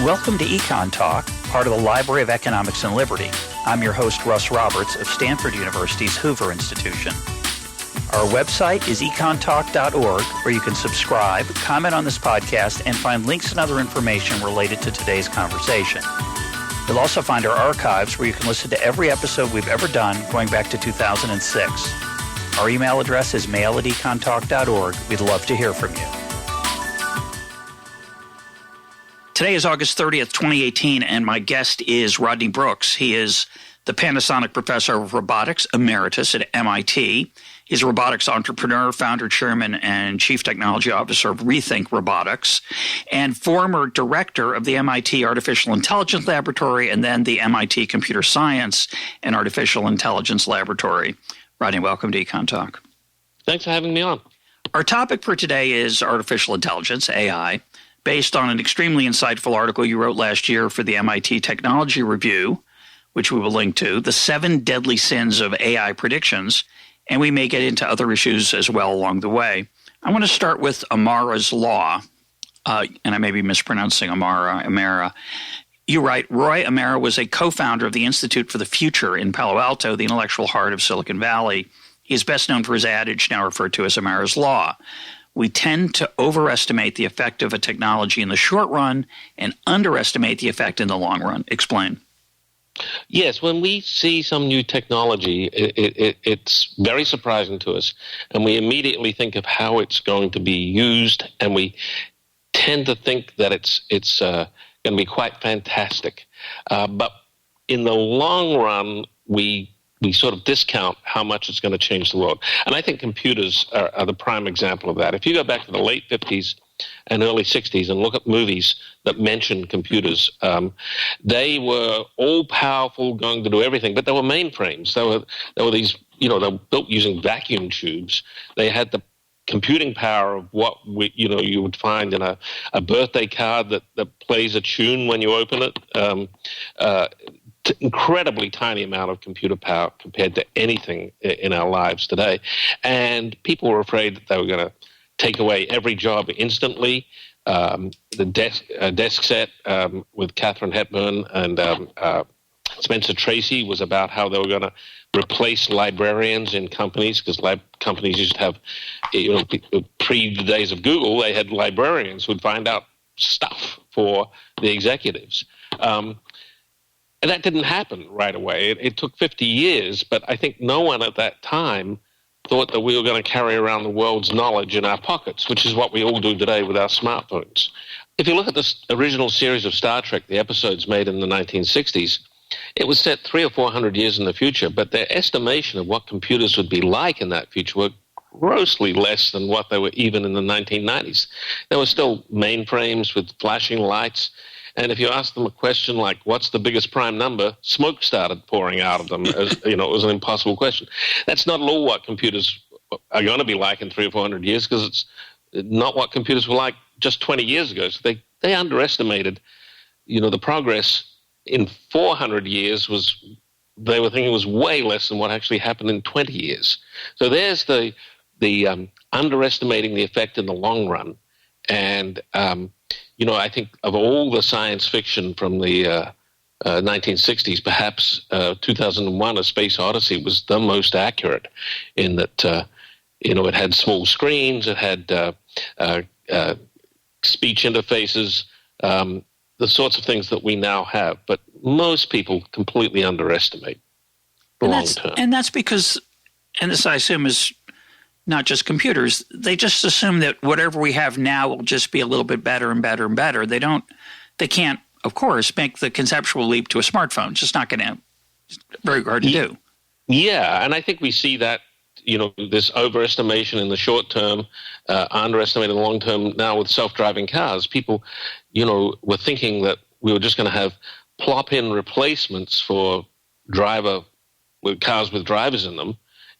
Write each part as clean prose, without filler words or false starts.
Welcome to EconTalk, part of the Library of Economics and Liberty. I'm your host, Russ Roberts of Stanford University's Hoover Institution. Our website is econtalk.org, where you can subscribe, comment on this podcast, and find links and other information related to today's conversation. You'll also find our archives, where you can listen to every episode we've ever done going back to 2006. Our email address is mail@econtalk.org. We'd love to hear from you. Today is August 30th, 2018, and my guest is Rodney Brooks. He is the Panasonic Professor of Robotics Emeritus at MIT. He's a robotics entrepreneur, founder, chairman, and chief technology officer of Rethink Robotics, and former director of the MIT Artificial Intelligence Laboratory and then the MIT Computer Science and Artificial Intelligence Laboratory. Rodney, welcome to EconTalk. Thanks for having me on. Our topic for today is artificial intelligence, AI, based on an extremely insightful article you wrote last year for the MIT Technology Review, which we will link to, The 7 Deadly Sins of AI Predictions, and we may get into other issues as well along the way. I want to start with Amara's Law, and I may be mispronouncing Amara. You write, Roy Amara was a co-founder of the Institute for the Future in Palo Alto, the intellectual heart of Silicon Valley. He is best known for his adage, now referred to as Amara's Law. We tend to overestimate the effect of a technology in the short run and underestimate the effect in the long run. Explain. Yes, when we see some new technology, it's very surprising to us, and we immediately think of how it's going to be used, and we tend to think that it's going to be quite fantastic. But in the long run, we sort of discount how much it's going to change the world. And I think computers are the prime example of that. If you go back to the late 50s and early 60s and look at movies that mention computers, they were all-powerful, going to do everything, but they were mainframes. They were these, they were built using vacuum tubes. They had the computing power of what you would find in a birthday card that plays a tune when you open it. Incredibly tiny amount of computer power compared to anything in our lives today. And people were afraid that they were going to take away every job instantly. The desk set with Katharine Hepburn and Spencer Tracy was about how they were going to replace librarians in companies, because companies used to have, pre the days of Google, they had librarians who would find out stuff for the executives. And that didn't happen right away. It took 50 years, but I think no one at that time thought that we were going to carry around the world's knowledge in our pockets, which is what we all do today with our smartphones. If you look at this original series of Star Trek, the episodes made in the 1960s, it was set 300 or 400 years in the future, but their estimation of what computers would be like in that future were grossly less than what they were even in the 1990s. There were still mainframes with flashing lights. And if you ask them a question like, what's the biggest prime number, smoke started pouring out of them. It was an impossible question. That's not at all what computers are going to be like in 300 or 400 years, because it's not what computers were like just 20 years ago. So they underestimated, the progress in 400 years they were thinking was way less than what actually happened in 20 years. So there's the underestimating the effect in the long run. And, I think of all the science fiction from the 1960s, perhaps 2001, A Space Odyssey was the most accurate in that, it had small screens, it had speech interfaces, the sorts of things that we now have. But most people completely underestimate the long term. And that's because, and this I assume is not just computers, they just assume that whatever we have now will just be a little bit better and better and better. They can't, of course, make the conceptual leap to a smartphone. It's just not going to, it's very hard to do. Yeah, and I think we see that, this overestimation in the short term, underestimating the long term now with self-driving cars. People, were thinking that we were just going to have plop-in replacements for cars with drivers in them,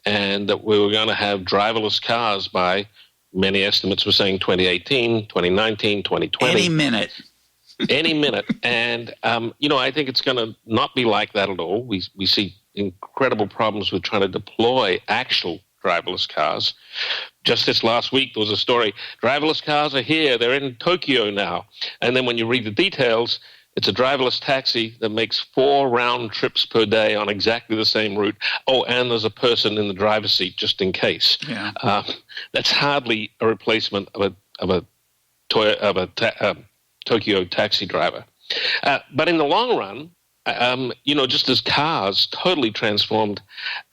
and that we were going to have driverless cars by, many estimates were saying 2018, 2019, 2020. Any minute. Any minute. And, I think it's going to not be like that at all. We see incredible problems with trying to deploy actual driverless cars. Just this last week, there was a story, driverless cars are here, they're in Tokyo now. And then when you read the details, It's a driverless taxi that makes 4 round trips per day on exactly the same route. Oh, and there's a person in the driver's seat just in case. Yeah. That's hardly a replacement of a Tokyo taxi driver. But in the long run, just as cars totally transformed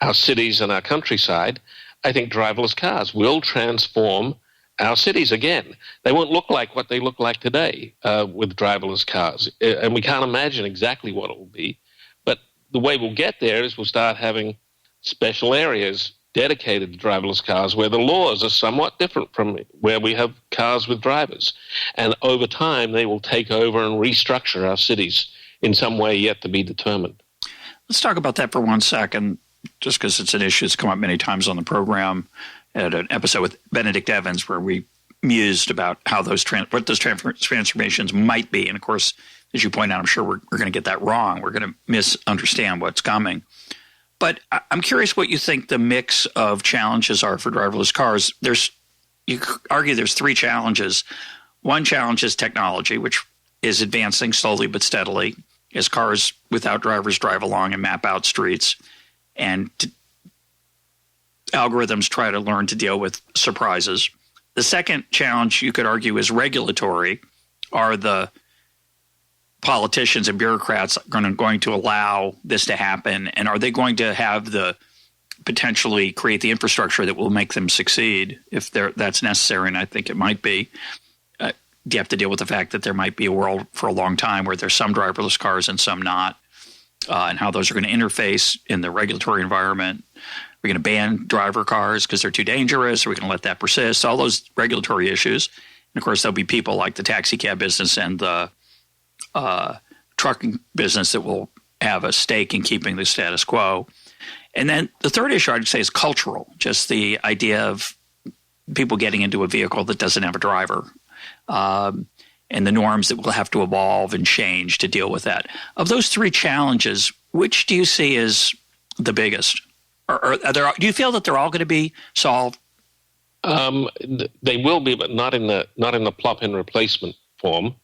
our cities and our countryside, I think driverless cars will transform our cities again. They won't look like what they look like today with driverless cars. And we can't imagine exactly what it will be. But the way we'll get there is we'll start having special areas dedicated to driverless cars where the laws are somewhat different from where we have cars with drivers. And over time, they will take over and restructure our cities in some way yet to be determined. Let's talk about that for 1 second, just because it's an issue that's come up many times on the program. I had an episode with Benedict Evans where we mused about how what those transformations might be. And of course, as you point out, I'm sure we're going to get that wrong. We're going to misunderstand what's coming. But I'm curious what you think the mix of challenges are for driverless cars. You could argue there's 3 challenges. One challenge is technology, which is advancing slowly but steadily as cars without drivers drive along and map out streets, and algorithms try to learn to deal with surprises. The second challenge, you could argue, is regulatory. Are the politicians and bureaucrats going to allow this to happen? And are they going to have potentially create the infrastructure that will make them succeed if that's necessary? And I think it might be. You have to deal with the fact that there might be a world for a long time where there's some driverless cars and some not, and how those are going to interface in the regulatory environment. We're going to ban driver cars because they're too dangerous. Are we going to let that persist? All those regulatory issues. And of course, there'll be people like the taxi cab business and the trucking business that will have a stake in keeping the status quo. And then the third issue I'd say is cultural, just the idea of people getting into a vehicle that doesn't have a driver, and the norms that will have to evolve and change to deal with that. Of those 3 challenges, which do you see as the biggest? Or do you feel that they're all going to be solved? They will be, but not in the plop-in replacement form.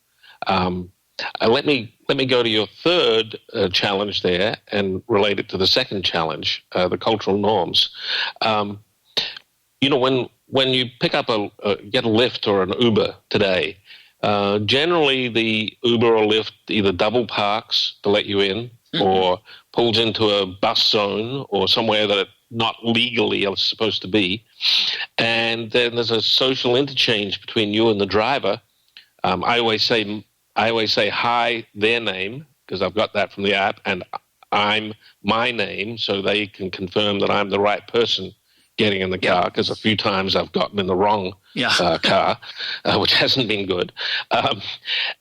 Let me go to your third challenge there and relate it to the second challenge, the cultural norms. When you pick up get a Lyft or an Uber today, generally the Uber or Lyft either double parks to let you in, or pulls into a bus zone or somewhere that it's not legally supposed to be, and then there's a social interchange between you and the driver. I always say hi, their name, because I've got that from the app, and I'm my name, so they can confirm that I'm the right person getting in the car, because a few times I've gotten in the wrong car, which hasn't been good.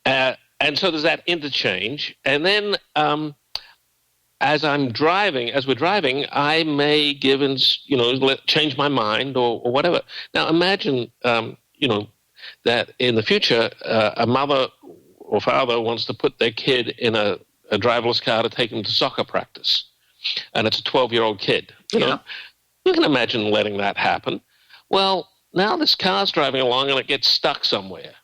And so there's that interchange. And then as we're driving, I may change my mind or whatever. Now imagine, that in the future, a mother or father wants to put their kid in a driverless car to take him to soccer practice. And it's a 12-year-old kid, you know. You can imagine letting that happen. Well, now this car's driving along and it gets stuck somewhere,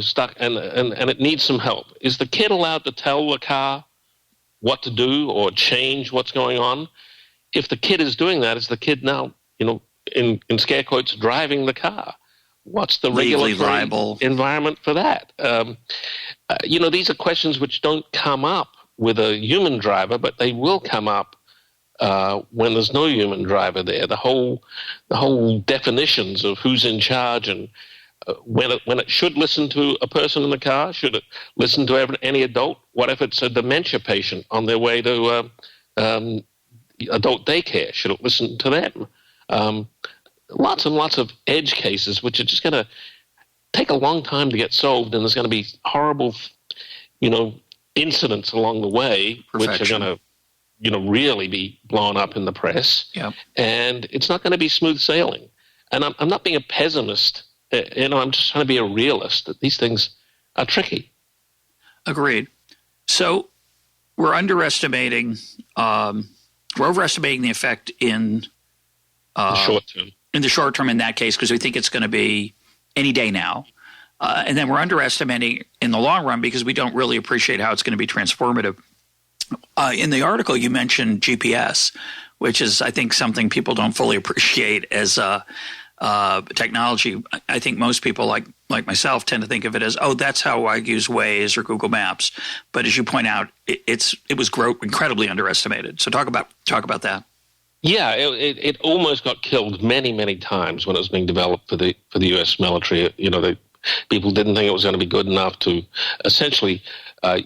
stuck, and it needs some help. Is the kid allowed to tell the car what to do or change what's going on? If the kid is doing that, is the kid now, in scare quotes, driving the car? What's the regulatory environment for that? These are questions which don't come up with a human driver, but they will come up when there's no human driver there. The whole definitions of who's in charge and when it should listen to a person in the car, should it listen to any adult? What if it's a dementia patient on their way to adult daycare? Should it listen to them? Lots and lots of edge cases which are just going to take a long time to get solved, and there's going to be horrible, incidents along the way which are going to really be blown up in the press. Yep. And it's not going to be smooth sailing. And I'm not being a pessimist. I'm just trying to be a realist that these things are tricky. Agreed. So we're overestimating the effect in the short term. In the short term, in that case, because we think it's going to be any day now. And then we're underestimating in the long run because we don't really appreciate how it's going to be transformative. In the article, you mentioned GPS, which is, I think, something people don't fully appreciate as technology. I think most people like myself tend to think of it as, oh, that's how I use Waze or Google Maps. But as you point out, it was incredibly underestimated. So talk about that. Yeah, it almost got killed many, many times when it was being developed for the U.S. military. People didn't think it was going to be good enough to essentially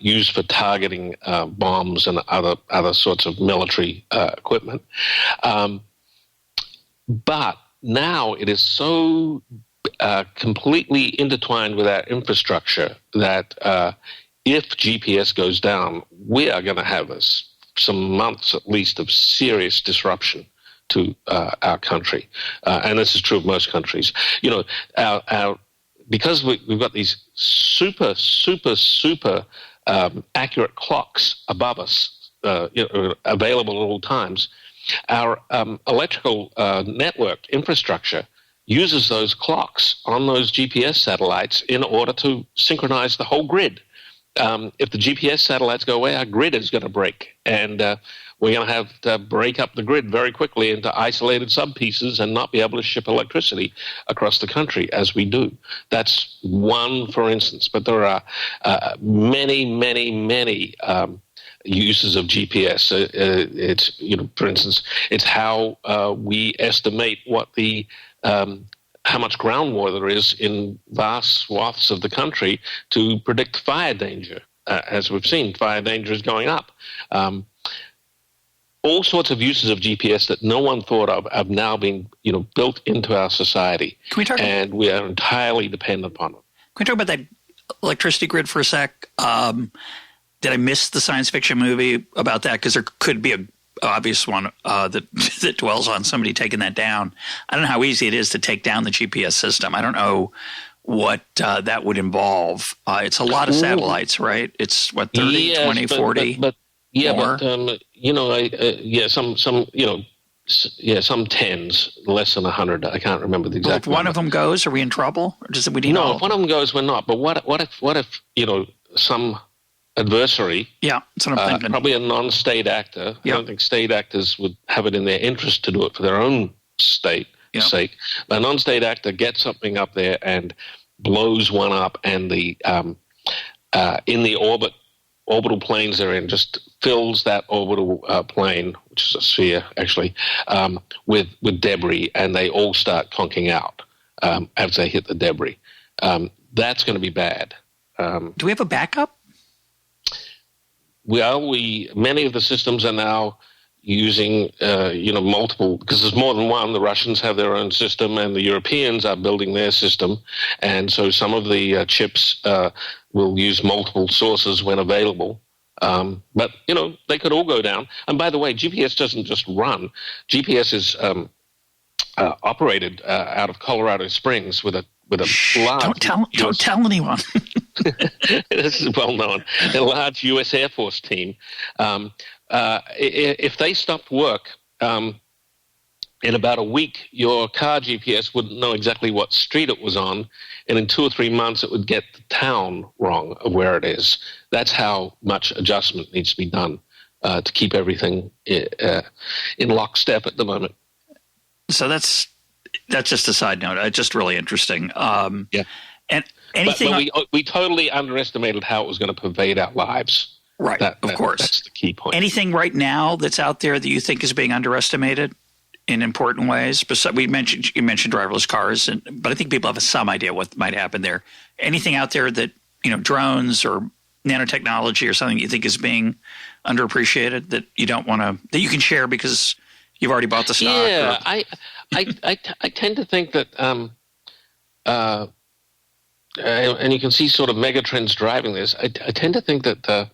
use for targeting bombs and other sorts of military equipment. But now it is so completely intertwined with our infrastructure that if GPS goes down, we are going to have some months at least of serious disruption to our country. And this is true of most countries. Because we've got these super, super, super accurate clocks above us, available at all times, our electrical network infrastructure uses those clocks on those GPS satellites in order to synchronize the whole grid. If the GPS satellites go away, our grid is going to break, and we're going to have to break up the grid very quickly into isolated sub-pieces and not be able to ship electricity across the country as we do. That's one, for instance, but there are many, many, many uses of GPS. It's, for instance, it's how we estimate what how much groundwater there is in vast swaths of the country to predict fire danger. As we've seen, fire danger is going up. All sorts of uses of GPS that no one thought of have now been, built into our society. And we are entirely dependent upon it. Can we talk about that electricity grid for a sec? Did I miss the science fiction movie about that? Because there could be an obvious one that dwells on somebody taking that down. I don't know how easy it is to take down the GPS system. I don't know what that would involve. It's a lot of satellites, right? It's 30, 20, 40? Some tens, less than 100. I can't remember the exact number. If one of them goes, are we in trouble? Or does it, we no, if one of them goes, we're not. But what if some adversary, that's what I'm thinking. Probably a non-state actor. I don't think state actors would have it in their interest to do it for their own sake. But a non-state actor gets something up there and blows one up, and the in the orbital planes they're in just fills that orbital plane, which is a sphere actually, with debris, and they all start conking out as they hit the debris. That's going to be bad. Do we have a backup? Well, many of the systems are now using, multiple, because there's more than one. The Russians have their own system, and the Europeans are building their system. And so some of the chips will use multiple sources when available. But, they could all go down. And by the way, GPS doesn't just run. GPS is operated out of Colorado Springs with a large... Don't tell anyone. This is well known. A large U.S. Air Force team. If they stopped work in about a week, your car GPS wouldn't know exactly what street it was on, and in 2 or 3 months, it would get the town wrong of where it is. That's how much adjustment needs to be done to keep everything in lockstep at the moment. So that's just a side note. It's just really interesting. And anything, but we totally underestimated how it was going to pervade our lives. Right, of course. That's the key point. Anything right now that's out there that you think is being underestimated in important ways? You mentioned driverless cars, but I think people have some idea what might happen there. Anything out there that, drones or nanotechnology or something you think is being underappreciated that you don't want to, that you can share because you've already bought the stock? Yeah, I tend to think that, and you can see sort of mega trends driving this. I tend to think that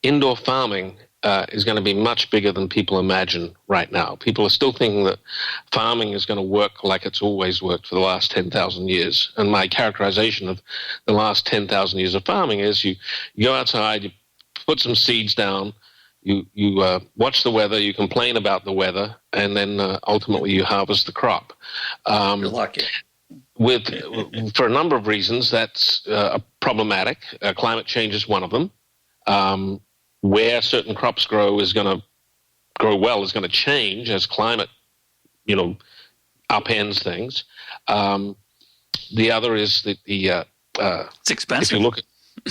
indoor farming is going to be much bigger than people imagine right now. People are still thinking that farming is going to work like it's always worked for the last 10,000 years. And my characterization of the last 10,000 years of farming is you go outside, you put some seeds down, you watch the weather, you complain about the weather, and then ultimately you harvest the crop. You're lucky. for a number of reasons, that's problematic. Climate change is one of them. Where certain crops grow is going to grow well is going to change as climate, upends things. The other is that it's expensive.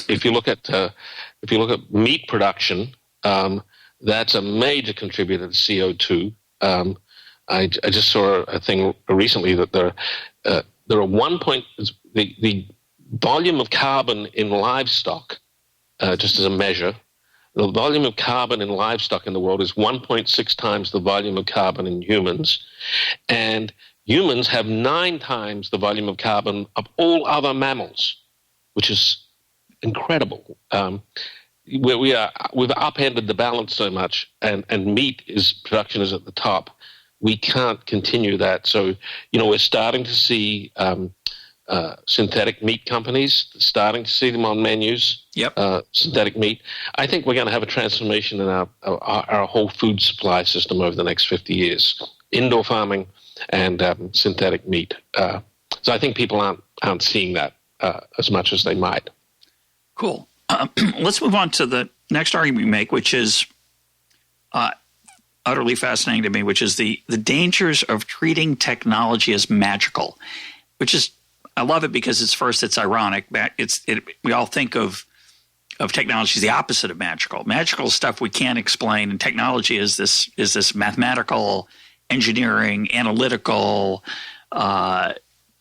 If you look at meat production, that's a major contributor to CO2. I just saw a thing recently that there are the volume of carbon in livestock, just as a measure. The volume of carbon in livestock in the world is 1.6 times the volume of carbon in humans, and humans have 9 times the volume of carbon of all other mammals, which is incredible. We've upended the balance so much, and meat production is at the top. We can't continue that. So, we're starting to see synthetic meat companies, starting to see them on menus. Yep. Synthetic meat. I think we're going to have a transformation in our whole food supply system over the next 50 years. Indoor farming and synthetic meat. So I think people aren't seeing that as much as they might. Cool. Let's move on to the next argument we make, which is utterly fascinating to me, which is the dangers of treating technology as magical, which is, I love it because it's ironic. We all think of technology as the opposite of magical. Magical is stuff we can't explain, and technology is this mathematical, engineering, analytical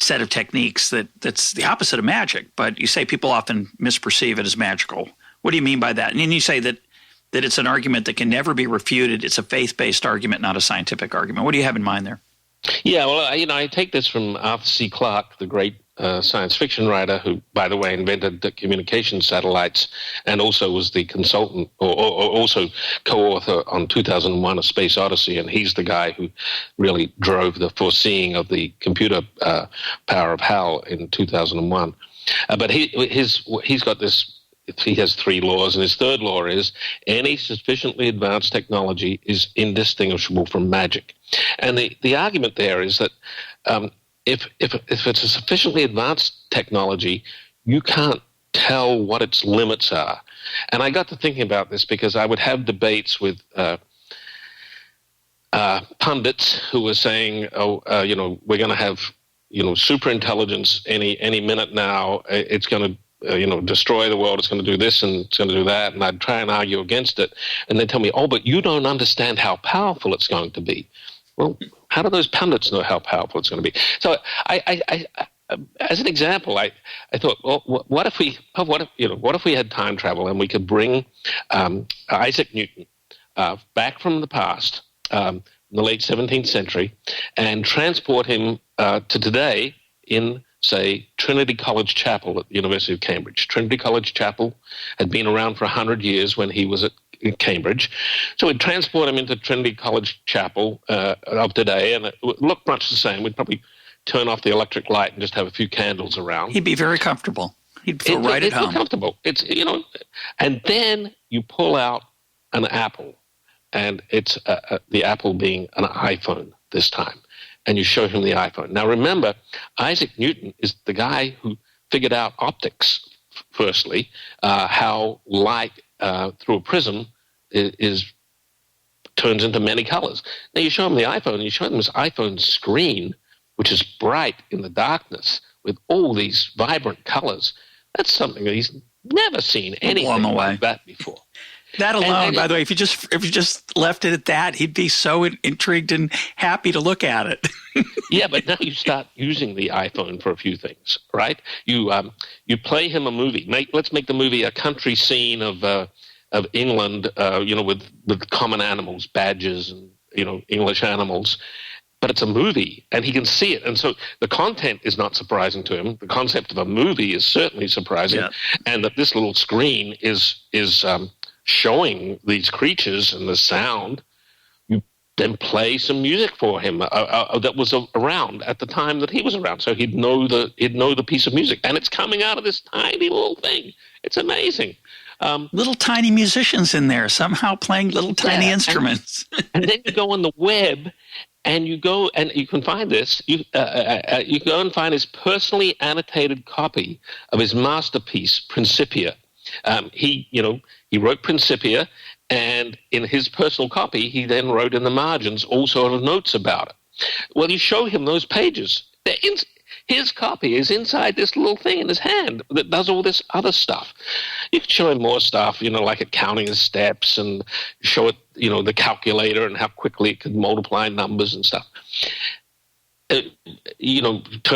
set of techniques that's the opposite of magic. But you say people often misperceive it as magical. What do you mean by that? And then you say that it's an argument that can never be refuted. It's a faith-based argument, not a scientific argument. What do you have in mind there? Yeah, well, I take this from Arthur C. Clarke, the great science fiction writer who, by the way, invented the communication satellites and also was the consultant or also co-author on 2001: A Space Odyssey. And he's the guy who really drove the foreseeing of the computer power of HAL in 2001. But he's got this. He has 3 laws, and his third law is any sufficiently advanced technology is indistinguishable from magic. And the argument there is that if it's a sufficiently advanced technology, you can't tell what its limits are. And I got to thinking about this because I would have debates with pundits who were saying, we're going to have super intelligence any minute now. It's going to destroy the world, it's going to do this and it's going to do that, and I'd try and argue against it, and they'd tell me, but you don't understand how powerful it's going to be. Well, how do those pundits know how powerful it's going to be? So I as an example, I thought, well, what if we had time travel and we could bring Isaac Newton back from the past, in the late 17th century, and transport him to today in, say, Trinity College Chapel at the University of Cambridge. Trinity College Chapel had been around for 100 years when he was at Cambridge. So we'd transport him into Trinity College Chapel of today, and it would look much the same. We'd probably turn off the electric light and just have a few candles around. He'd be very comfortable. He'd feel right at home. He'd feel comfortable. It's, and then you pull out an apple, and it's the apple being an iPhone this time. And you show him the iPhone. Now, remember, Isaac Newton is the guy who figured out optics, firstly, how light through a prism turns into many colors. Now, you show him the iPhone, and you show him his iPhone screen, which is bright in the darkness with all these vibrant colors. That's something that he's never seen anything like that before. That alone, by the way, if you just left it at that, he'd be so intrigued and happy to look at it. Yeah, but now you start using the iPhone for a few things, right? You play him a movie. Let's make the movie a country scene of England, with common animals, badgers, and English animals. But it's a movie, and he can see it, and so the content is not surprising to him. The concept of a movie is certainly surprising, and that this little screen is showing these creatures and the sound. You then play some music for him that was around at the time that he was around, so he'd know the piece of music, and it's coming out of this tiny little thing. It's amazing. Little tiny musicians in there somehow playing little tiny instruments. And then you go on the web, and you go and you can find this. You go and find his personally annotated copy of his masterpiece, Principia. He wrote Principia, and in his personal copy, he then wrote in the margins all sort of notes about it. Well, you show him those pages. His copy is inside this little thing in his hand that does all this other stuff. You can show him more stuff, like it counting his steps, and show it, the calculator and how quickly it could multiply numbers and stuff. Turn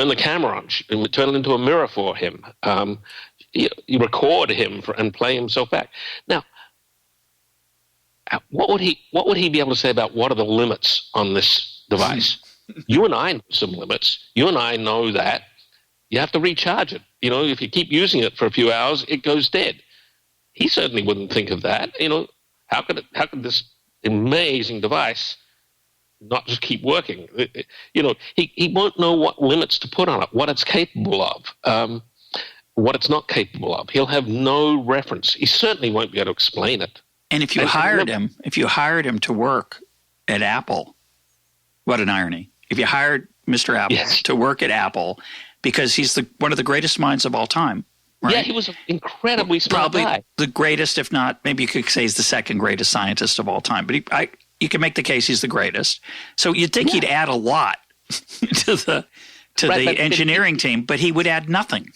the camera on, turn it into a mirror for him. You record him and play himself back. Now, what would he be able to say about what are the limits on this device? You and I know some limits. You and I know that you have to recharge it. If you keep using it for a few hours, it goes dead. He certainly wouldn't think of that. How could this amazing device not just keep working? He won't know what limits to put on it, what it's capable of, what it's not capable of. He'll have no reference. He certainly won't be able to explain it. And if you hired him to work at Apple, what an irony. If you hired Mr. Apple to work at Apple, because he's one of the greatest minds of all time. Right? Yeah, he was an incredibly smart guy. Probably the greatest, if not, maybe you could say he's the second greatest scientist of all time. But you can make the case he's the greatest. So you'd think he'd add a lot to the engineering team, but he would add nothing.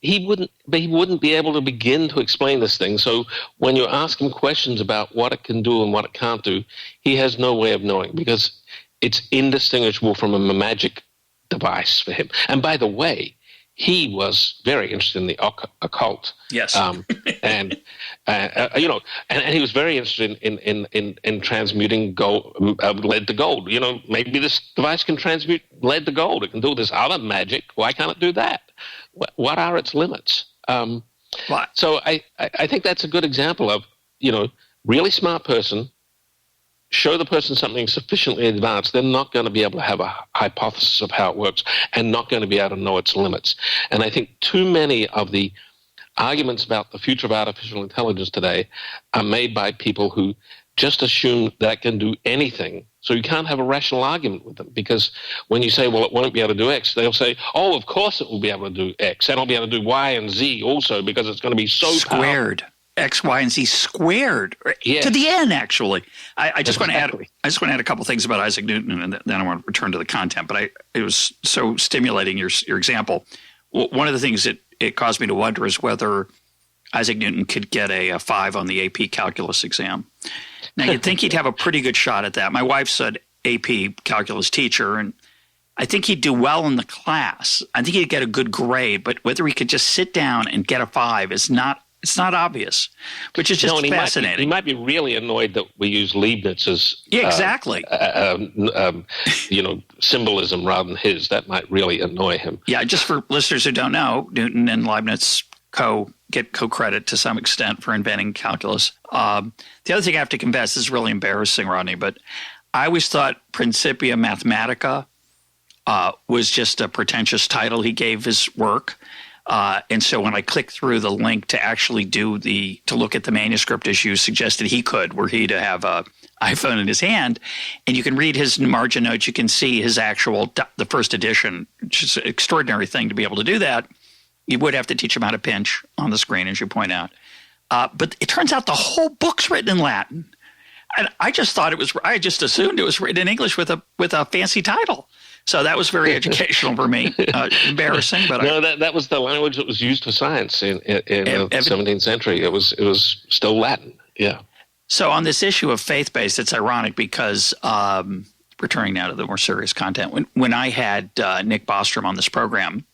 He wouldn't be able to begin to explain this thing. So when you ask him questions about what it can do and what it can't do, he has no way of knowing, because it's indistinguishable from a magic device for him. And by the way, he was very interested in the occult. Yes. And he was very interested in transmuting lead to gold. Maybe this device can transmute lead to gold. It can do this other magic. Why can't it do that? What are its limits? So I think that's a good example of, really smart person. Show the person something sufficiently advanced, they're not going to be able to have a hypothesis of how it works and not going to be able to know its limits. And I think too many of the arguments about the future of artificial intelligence today are made by people who just assume that can do anything. So you can't have a rational argument with them, because when you say, well, it won't be able to do X, they'll say, oh, of course it will be able to do X, and it'll be able to do Y and Z also, because it's going to be so squared. Powerful. X, Y, and Z squared to the n. Actually, I just want to add a couple things about Isaac Newton, and then I want to return to the content. But it was so stimulating your example. One of the things that it caused me to wonder is whether Isaac Newton could get a 5 on the AP calculus exam. Now you'd think he'd have a pretty good shot at that. My wife's an AP calculus teacher, and I think he'd do well in the class. I think he'd get a good grade, but whether he could just sit down and get a 5 is not. It's not obvious, which is just fascinating. He might be really annoyed that we use Leibniz's symbolism rather than his. That might really annoy him. Yeah, just for listeners who don't know, Newton and Leibniz get co-credit to some extent for inventing calculus. The other thing I have to confess is really embarrassing, Rodney, but I always thought Principia Mathematica was just a pretentious title he gave his work. And so when I clicked through the link to actually to look at the manuscript as you suggested he could, were he to have an iPhone in his hand, and you can read his margin notes, you can see his the first edition, which is an extraordinary thing to be able to do that. You would have to teach him how to pinch on the screen, as you point out. But it turns out the whole book's written in Latin. And I just assumed it was written in English with a fancy title. So that was very educational for me. Embarrassing, but that was the language that was used for science in the 17th century. It was still Latin. Yeah. So on this issue of faith-based, it's ironic because returning now to the more serious content, when I had Nick Bostrom on this program,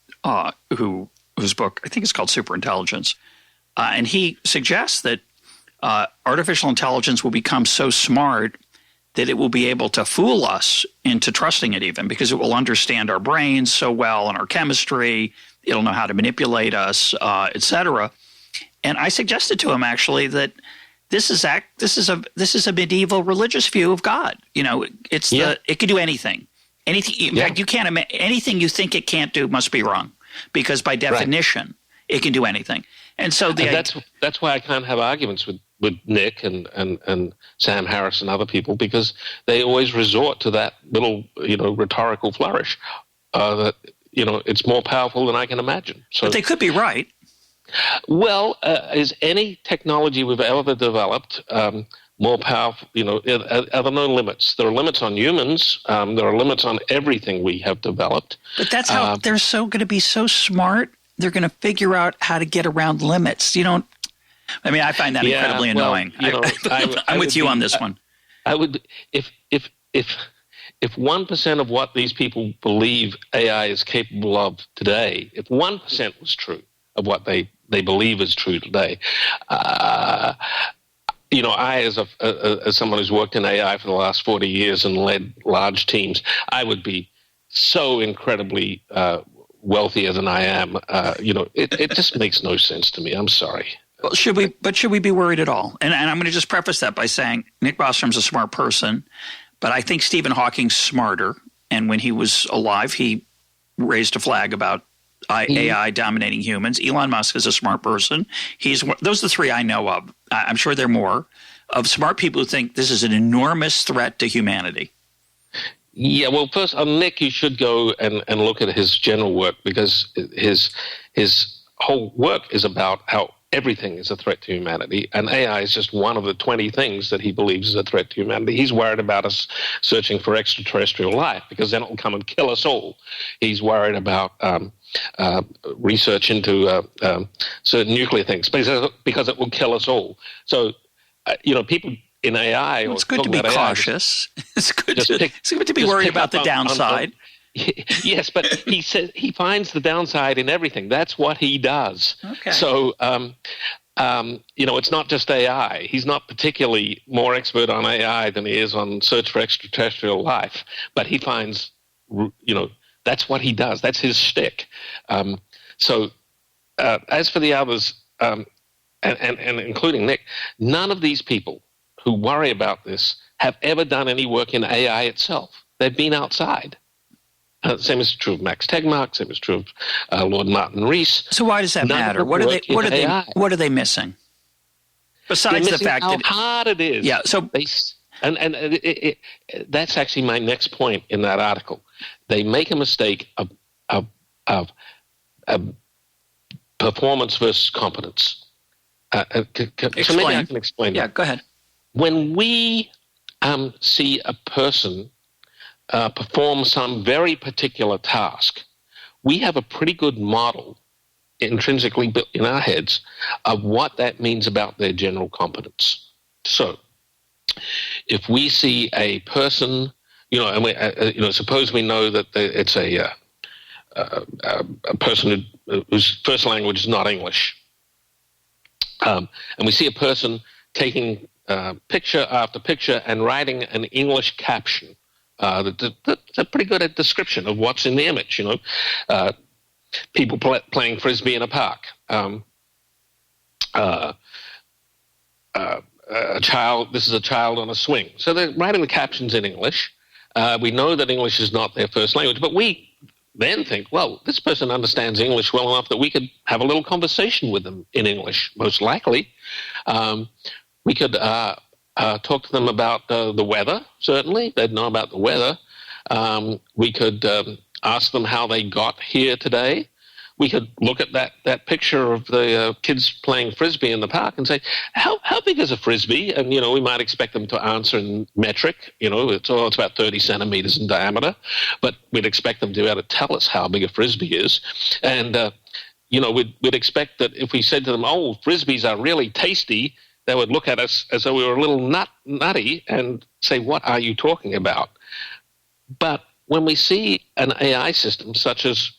whose book I think is called Superintelligence, and he suggests that artificial intelligence will become so smart that it will be able to fool us into trusting it, even because it will understand our brains so well and our chemistry. It'll know how to manipulate us, et cetera. And I suggested to him actually that this is a medieval religious view of God. It could do anything. Anything. In fact, you can't anything you think it can't do must be wrong, because by definition, it can do anything. And so that's why I can't have arguments with Nick and Sam Harris and other people, because they always resort to that little, rhetorical flourish that, it's more powerful than I can imagine. So, but they could be right. Well, is any technology we've ever developed more powerful? Are there no limits? There are limits on humans. There are limits on everything we have developed. But that's how they're going to be so smart. They're going to figure out how to get around limits. I find that incredibly annoying. I'm with you on this one. I would, if 1% of what these people believe AI is capable of today, if 1% was true of what they believe is true today, I, as someone who's worked in AI for the last 40 years and led large teams, I would be so incredibly wealthier than I am. It just makes no sense to me. I'm sorry. Well, should we be worried at all? And I'm going to just preface that by saying Nick Bostrom's a smart person, but I think Stephen Hawking's smarter. And when he was alive, he raised a flag about AI dominating humans. Elon Musk is a smart person. Those are the three I know of. I'm sure there are more of smart people who think this is an enormous threat to humanity. Yeah, well, first, on Nick, you should go and look at his general work, because his whole work is about how everything is a threat to humanity, and AI is just one of the 20 things that he believes is a threat to humanity. He's worried about us searching for extraterrestrial life, because then it will come and kill us all. He's worried about research into certain nuclear things, because it will kill us all. So, people in AI... Well, it's good to be cautious. It's good to be worried about the downside. Yes, but he says he finds the downside in everything. That's what he does. Okay. So, it's not just AI. He's not particularly more expert on AI than he is on search for extraterrestrial life. But he finds, that's what he does. That's his shtick. So, as for the others, and including Nick, none of these people who worry about this have ever done any work in AI itself. They've been outside. Same is true of Max Tegmark. Same is true of Lord Martin Rees. So why does that matter? What are they missing? Besides the fact how hard it is. Yeah. So that's actually my next point in that article. They make a mistake of performance versus competence. So maybe I can explain that. Yeah, go ahead. When we see a person perform some very particular task, we have a pretty good model intrinsically built in our heads of what that means about their general competence. So if we see a person, and suppose we know that it's a person whose first language is not English, and we see a person taking picture after picture and writing an English caption. That's a pretty good description of what's in the image. People playing frisbee in a park. A child. This is a child on a swing. So they're writing the captions in English. We know that English is not their first language, but we then think, well, this person understands English well enough that we could have a little conversation with them in English. Most likely, we could. Talk to them about the weather, certainly. They'd know about the weather. We could ask them how they got here today. We could look at that picture of the kids playing frisbee in the park and say, how big is a frisbee? And, we might expect them to answer in metric. It's about 30 centimeters in diameter. But we'd expect them to be able to tell us how big a frisbee is. And, we'd expect that if we said to them, oh, frisbees are really tasty, they would look at us as though we were a little nutty and say, what are you talking about? But when we see an AI system such as,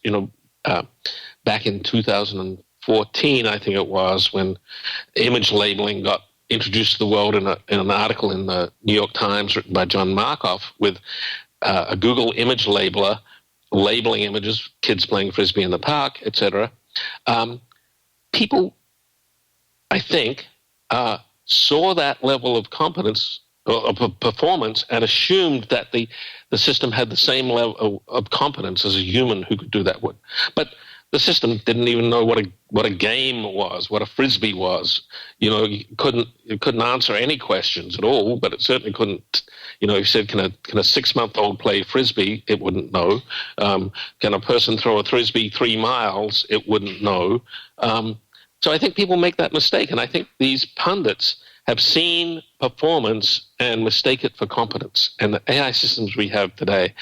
back in 2014, I think it was, when image labeling got introduced to the world in an article in the New York Times written by John Markoff, with a Google image labeler labeling images, kids playing frisbee in the park, etc. People, I think, saw that level of competence or performance and assumed that the system had the same level of competence as a human who could do that work. But the system didn't even know what a what a game was, what a frisbee was. It couldn't answer any questions at all, but it certainly couldn't. If you said, can a 6-month-old play frisbee? It wouldn't know. Can a person throw a frisbee 3 miles? It wouldn't know. So I think people make that mistake, and I think these pundits have seen performance and mistake it for competence. And the AI systems we have today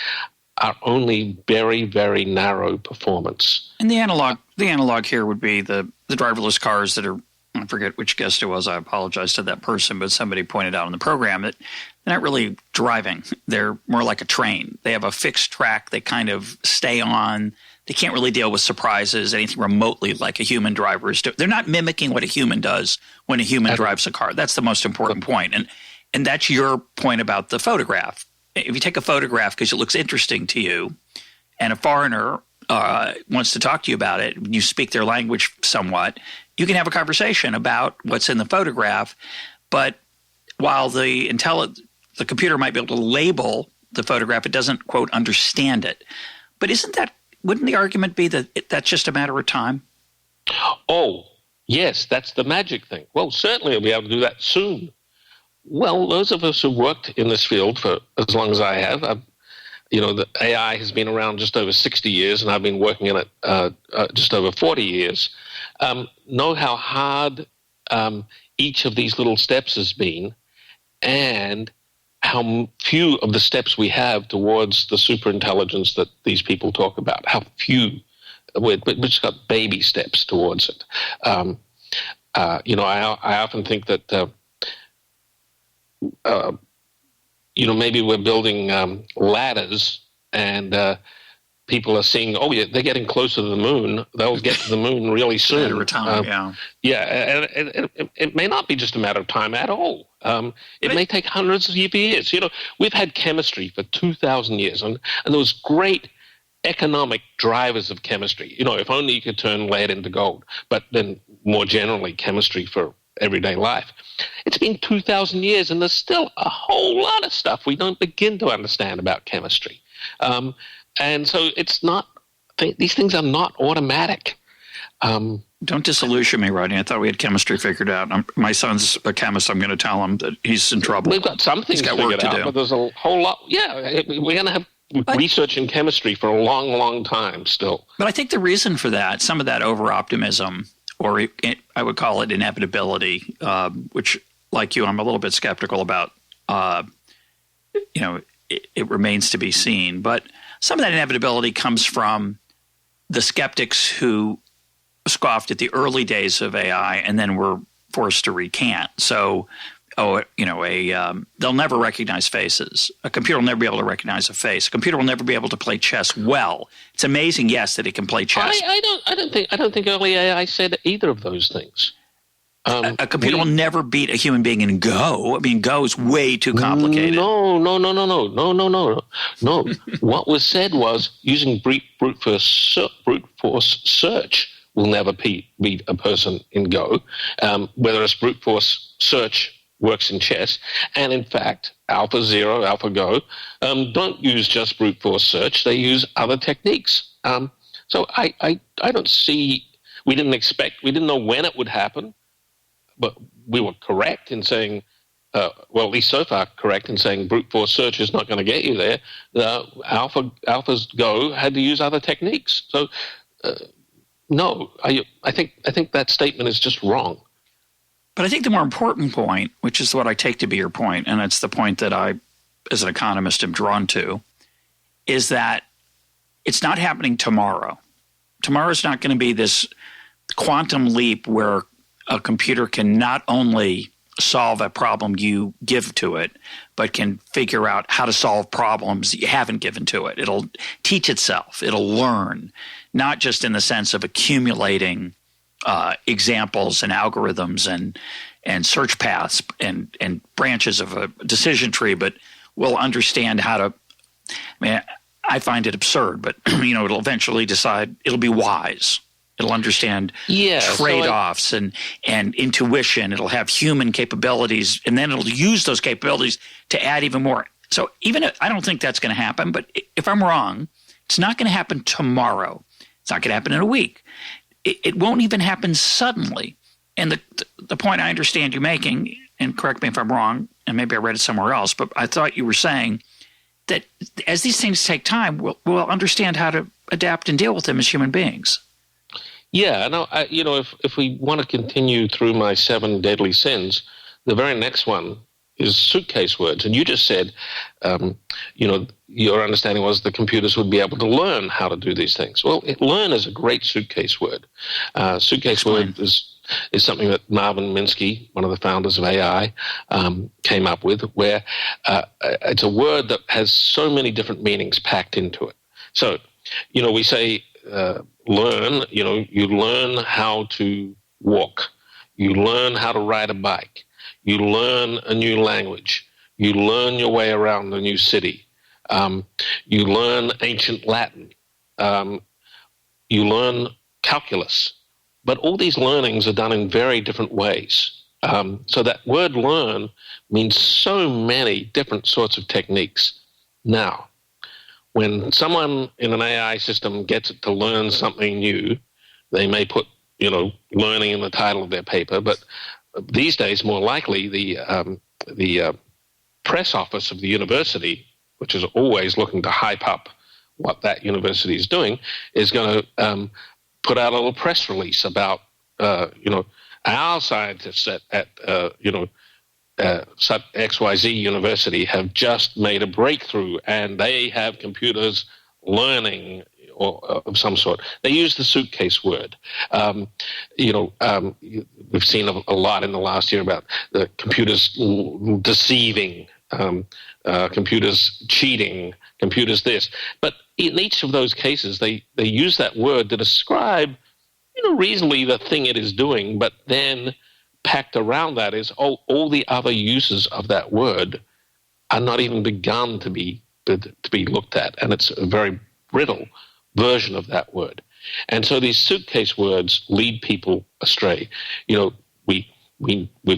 are only very, very narrow performance. And the analog here would be the driverless cars that are, I forget which guest it was, I apologize to that person, but somebody pointed out in the program that they're not really driving. They're more like a train. They have a fixed track they kind of stay on. They can't really deal with surprises, anything remotely like a human driver is doing. They're not mimicking what a human does when a human drives a car. That's the most important point. And that's your point about the photograph. If you take a photograph because it looks interesting to you and a foreigner wants to talk to you about it, and you speak their language somewhat, you can have a conversation about what's in the photograph. But while the computer might be able to label the photograph, it doesn't, quote, understand it. But wouldn't the argument be that that's just a matter of time? Oh, yes, that's the magic thing. Well, certainly we'll be able to do that soon. Well, those of us who've worked in this field for as long as I have, the AI has been around just over 60 years, and I've been working in it just over 40 years, know how hard each of these little steps has been, and how few of the steps we have towards the superintelligence that these people talk about. How few. We've just got baby steps towards it. I often think that maybe we're building ladders, and people are seeing, oh, yeah, they're getting closer to the moon. They'll get to the moon really soon. Matter of time, yeah. Yeah, and it may not be just a matter of time at all. It may take hundreds of years. We've had chemistry for 2,000 years, and there was great economic drivers of chemistry. If only you could turn lead into gold, but then more generally chemistry for everyday life. It's been 2,000 years, and there's still a whole lot of stuff we don't begin to understand about chemistry. And so these things are not automatic. Don't disillusion me, Rodney. I thought we had chemistry figured out. My son's a chemist. I'm going to tell him that he's in trouble. We've got some things figured out, but there's a whole lot. Yeah, we're going to have research in chemistry for a long, long time still. But I think the reason for that, some of that over-optimism, or I would call it inevitability, which, like you, I'm a little bit skeptical about. It remains to be seen. But some of that inevitability comes from the skeptics who scoffed at the early days of AI and then were forced to recant. So, they'll never recognize faces. A computer will never be able to recognize a face. A computer will never be able to play chess well. It's amazing, yes, that it can play chess. I don't think early AI said either of those things. A computer will never beat a human being in Go. I mean, Go is way too complicated. No. What was said was using brute force search will never beat a person in Go, whether it's brute force search works in chess. And in fact, AlphaZero, AlphaGo, don't use just brute force search. They use other techniques. So I don't see, we didn't know when it would happen, but we were correct in saying, at least so far correct in saying brute force search is not going to get you there. AlphaGo had to use other techniques. So no, I think that statement is just wrong. But I think the more important point, which is what I take to be your point, and it's the point that I, as an economist, am drawn to, is that it's not happening tomorrow. Tomorrow's not going to be this quantum leap where a computer can not only solve a problem you give to it, but can figure out how to solve problems that you haven't given to it. It'll teach itself. It'll learn, not just in the sense of accumulating examples and algorithms and search paths and branches of a decision tree, but will understand how to – I mean, I find it absurd, but it'll eventually decide – it'll be wise. It'll understand trade-offs and intuition. It'll have human capabilities, and then it'll use those capabilities to add even more. So even if, I don't think that's going to happen, but if I'm wrong, it's not going to happen tomorrow. It's not going to happen in a week. it won't even happen suddenly. And the point I understand you making, and correct me if I'm wrong, and maybe I read it somewhere else, but I thought you were saying that as these things take time, we'll understand how to adapt and deal with them as human beings. Yeah, if we want to continue through my 7 deadly sins, the very next one is suitcase words. And you just said, your understanding was the computers would be able to learn how to do these things. Well, learn is a great suitcase word. Suitcase word is something that Marvin Minsky, one of the founders of AI, came up with, where it's a word that has so many different meanings packed into it. So, we say learn, you learn how to walk. You learn how to ride a bike. You learn a new language. You learn your way around a new city. You learn ancient Latin. You learn calculus. But all these learnings are done in very different ways. So that word learn means so many different sorts of techniques. Now, when someone in an AI system gets it to learn something new, they may put, learning in the title of their paper, but these days, more likely, the press office of the university, which is always looking to hype up what that university is doing, is going to put out a little press release about, our scientists at XYZ University have just made a breakthrough, and they have computers learning or of some sort. They use the suitcase word. We've seen a lot in the last year about the computers deceiving, computers cheating, computers this. But in each of those cases, they use that word to describe, reasonably the thing it is doing, but then packed around that is all the other uses of that word are not even begun to be looked at, and it's a very brittle version of that word. And so these suitcase words lead people astray. We've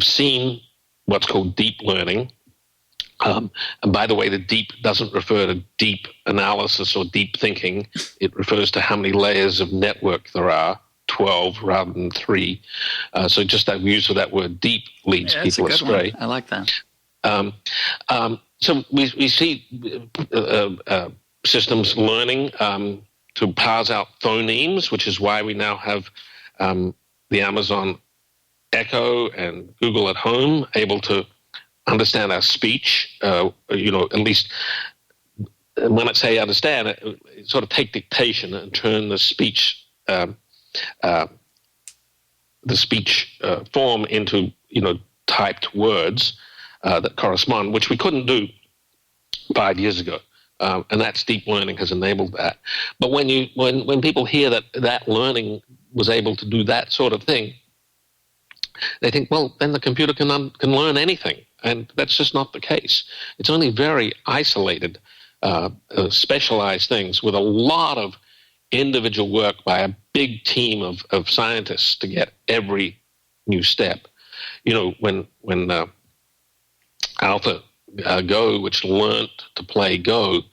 seen what's called deep learning. And by the way, the deep doesn't refer to deep analysis or deep thinking. It refers to how many layers of network there are, 12 rather than 3. So just that use of that word deep leads people astray. I like that. So we see systems learning to parse out phonemes, which is why we now have the Amazon Echo and Google at Home able to understand our speech, at least when I say understand, it sort of take dictation and turn the speech form into, typed words that correspond, which we couldn't do 5 years ago. And that's deep learning has enabled that. But when people hear that learning was able to do that sort of thing, they think, well, then the computer can learn anything. And that's just not the case. It's only very isolated, specialized things with a lot of individual work by a big team of scientists to get every new step. When AlphaGo, which learned to play Go,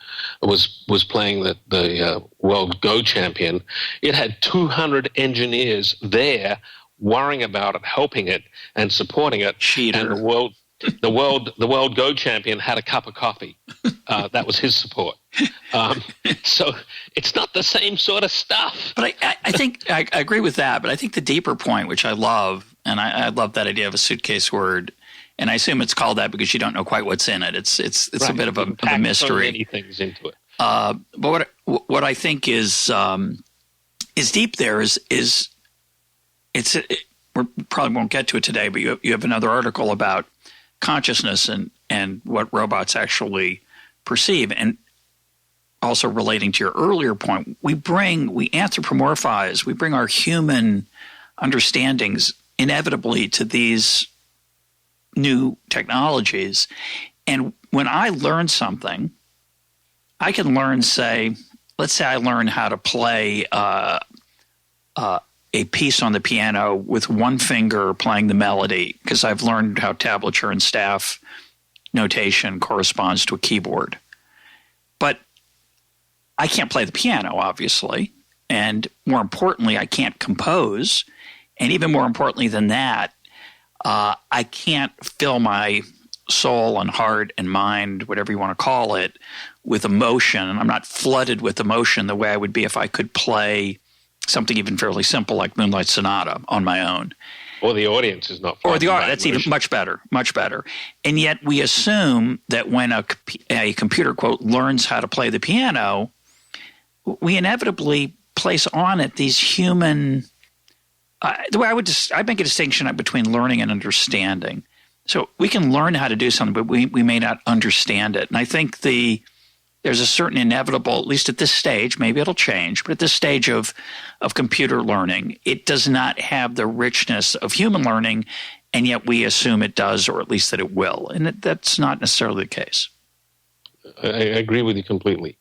was playing the world Go champion, it had 200 engineers there worrying about it, helping it, and supporting it. Cheater. And the world Go champion had a cup of coffee. That was his support. So it's not the same sort of stuff. But I think I agree with that. But I think the deeper point, which I love, and I love that idea of a suitcase word, and I assume it's called that because you don't know quite what's in it. It's right. A bit of a mystery. So many things into it. But what I think is deep there is we probably won't get to it today, but you have another article about consciousness and what robots actually perceive. And also relating to your earlier point, we anthropomorphize, we bring our human understandings inevitably to these new technologies. And when I learn something, I can learn, let's say I learn how to play a piece on the piano with one finger playing the melody because I've learned how tablature and staff notation corresponds to a keyboard. But I can't play the piano, obviously. And more importantly, I can't compose. And even more importantly than that, I can't fill my soul and heart and mind, whatever you want to call it, with emotion. I'm not flooded with emotion the way I would be if I could play something even fairly simple like Moonlight Sonata on my own. Or the audience is not. Or the audience, that's even much better, much better. And yet we assume that when a computer, quote, learns how to play the piano, we inevitably place on it these human the way I make a distinction between learning and understanding. So we can learn how to do something, but we may not understand it. And I think there's a certain inevitable, at least at this stage, maybe it'll change, but at this stage of computer learning, it does not have the richness of human learning, and yet we assume it does, or at least that it will. And that's not necessarily the case. I agree with you completely.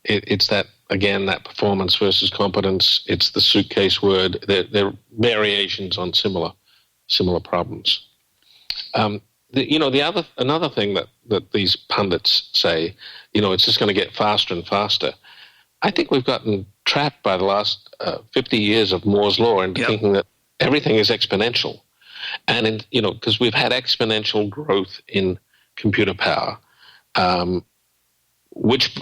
It's that, again, that performance versus competence. It's the suitcase word. They're variations on similar problems. Another thing that these pundits say, it's just going to get faster and faster. I think we've gotten trapped by the last 50 years of Moore's Law into thinking that everything is exponential. And, because we've had exponential growth in computer power, which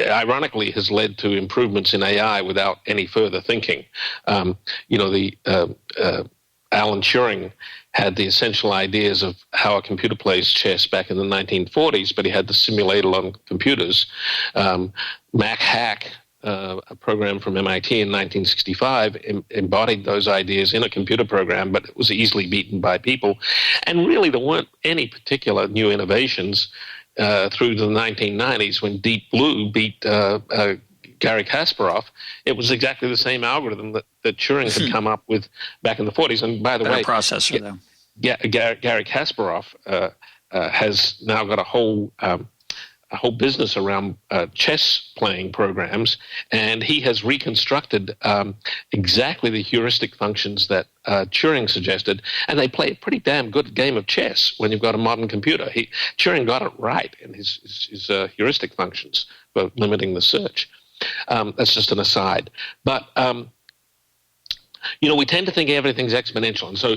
ironically has led to improvements in AI without any further thinking. Alan Turing had the essential ideas of how a computer plays chess back in the 1940s, but he had to simulate it on computers. Mac Hack, a program from MIT in 1965, embodied those ideas in a computer program, but it was easily beaten by people. And really, there weren't any particular new innovations through the 1990s when Deep Blue beat Garry Kasparov. It was exactly the same algorithm that Turing had come up with back in the 40s. And by the way, processor, though. Yeah, Garry Kasparov has now got a whole business around chess playing programs, and he has reconstructed exactly the heuristic functions that Turing suggested, and they play a pretty damn good game of chess when you've got a modern computer. Turing got it right in his heuristic functions for limiting the search. That's just an aside. But, we tend to think everything's exponential. And so,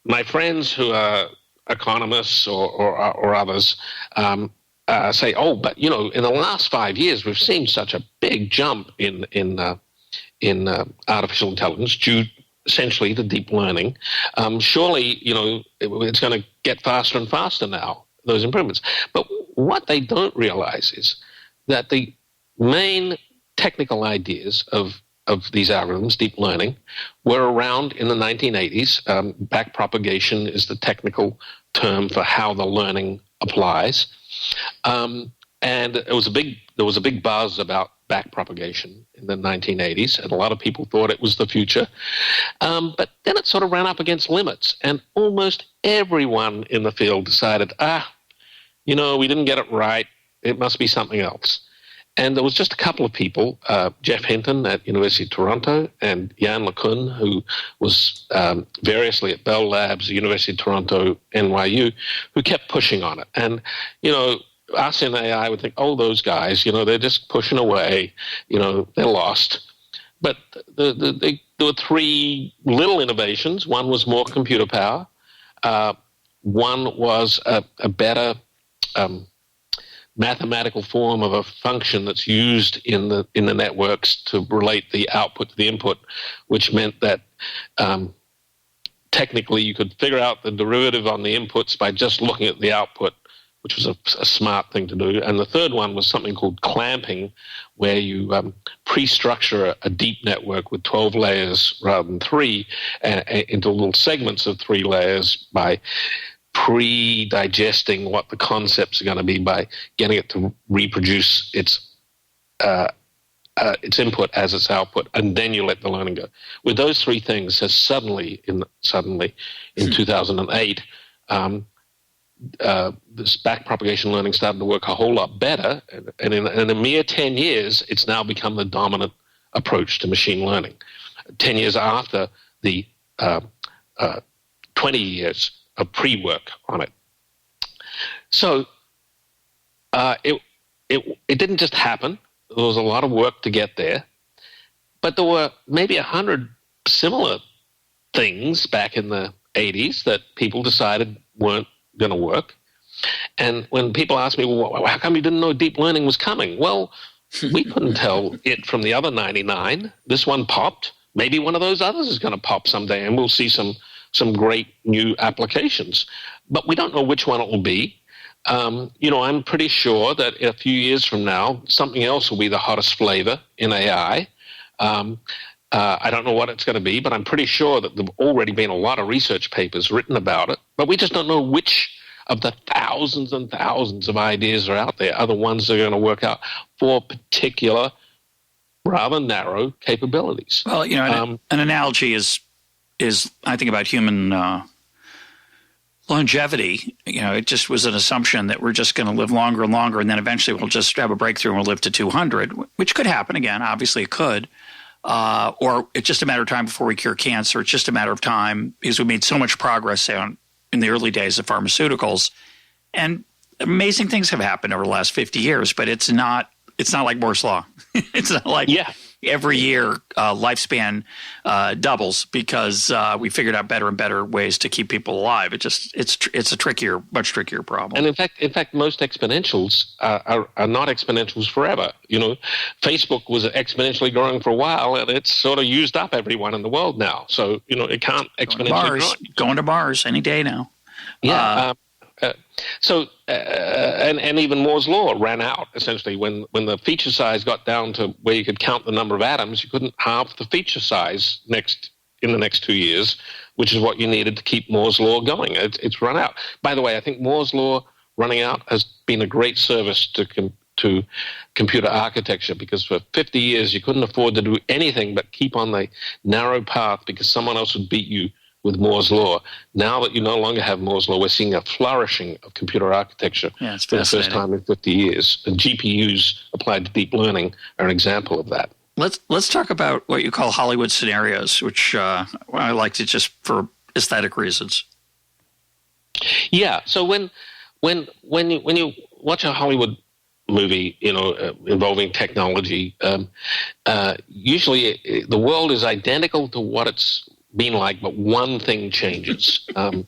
my friends who are economists or others say, but, in the last 5 years, we've seen such a big jump in artificial intelligence due essentially to deep learning. Surely, it's going to get faster and faster now, those improvements. But what they don't realize is that the main technical ideas of these algorithms, deep learning, were around in the 1980s. Backpropagation is the technical term for how the learning applies. And there was a big buzz about backpropagation in the 1980s, and a lot of people thought it was the future. But then it sort of ran up against limits, and almost everyone in the field decided, we didn't get it right. It must be something else. And there was just a couple of people, Jeff Hinton at University of Toronto and Jan LeCun, who was variously at Bell Labs, University of Toronto, NYU, who kept pushing on it. And, us in AI would think, those guys, they're just pushing away, they're lost. But there were three little innovations. One was more computer power. One was a better mathematical form of a function that's used in the networks to relate the output to the input, which meant that technically you could figure out the derivative on the inputs by just looking at the output, which was a smart thing to do. And the third one was something called clamping, where you pre-structure a deep network with 12 layers rather than 3 into little segments of 3 layers by pre-digesting what the concepts are going to be by getting it to reproduce its input as its output, and then you let the learning go. With those three things, suddenly in 2008, this backpropagation learning started to work a whole lot better, and in a mere 10 years, it's now become the dominant approach to machine learning. 10 years after the 20 years of pre-work on it. So it didn't just happen. There was a lot of work to get there. But there were maybe 100 similar things back in the 80s that people decided weren't going to work. And when people ask me, well, how come you didn't know deep learning was coming? Well, we couldn't tell it from the other 99. This one popped. Maybe one of those others is going to pop someday, and we'll see some great new applications. But we don't know which one it will be. I'm pretty sure that a few years from now, something else will be the hottest flavor in AI. I don't know what it's going to be, but I'm pretty sure that there have already been a lot of research papers written about it. But we just don't know which of the thousands and thousands of ideas are out there are the ones that are going to work out for particular, rather narrow capabilities. Well, an analogy is I think about human longevity. It just was an assumption that we're just going to live longer and longer, and then eventually we'll just have a breakthrough and we'll live to 200, which could happen again. Obviously, it could. Or it's just a matter of time before we cure cancer. It's just a matter of time because we made so much progress in the early days of pharmaceuticals, and amazing things have happened over the last 50 years. But it's not like Moore's law. It's not like every year lifespan doubles because we figured out better and better ways to keep people alive. It's a much trickier problem. And in fact, most exponentials are not exponentials forever. Facebook was exponentially growing for a while, and it's sort of used up everyone in the world now. So it can't exponentially grow. Going to bars any day now. Yeah. And even Moore's law ran out, essentially. When the feature size got down to where you could count the number of atoms, you couldn't halve the feature size in the next 2 years, which is what you needed to keep Moore's law going. It's run out. By the way, I think Moore's law running out has been a great service to computer architecture, because for 50 years you couldn't afford to do anything but keep on the narrow path because someone else would beat you with Moore's law. Now that you no longer have Moore's law, we're seeing a flourishing of computer architecture for the first time in 50 years. And GPUs applied to deep learning are an example of that. Let's talk about what you call Hollywood scenarios, which I liked it just for aesthetic reasons. Yeah. So when you watch a Hollywood movie, involving technology, usually the world is identical to what it's been like, but one thing changes. I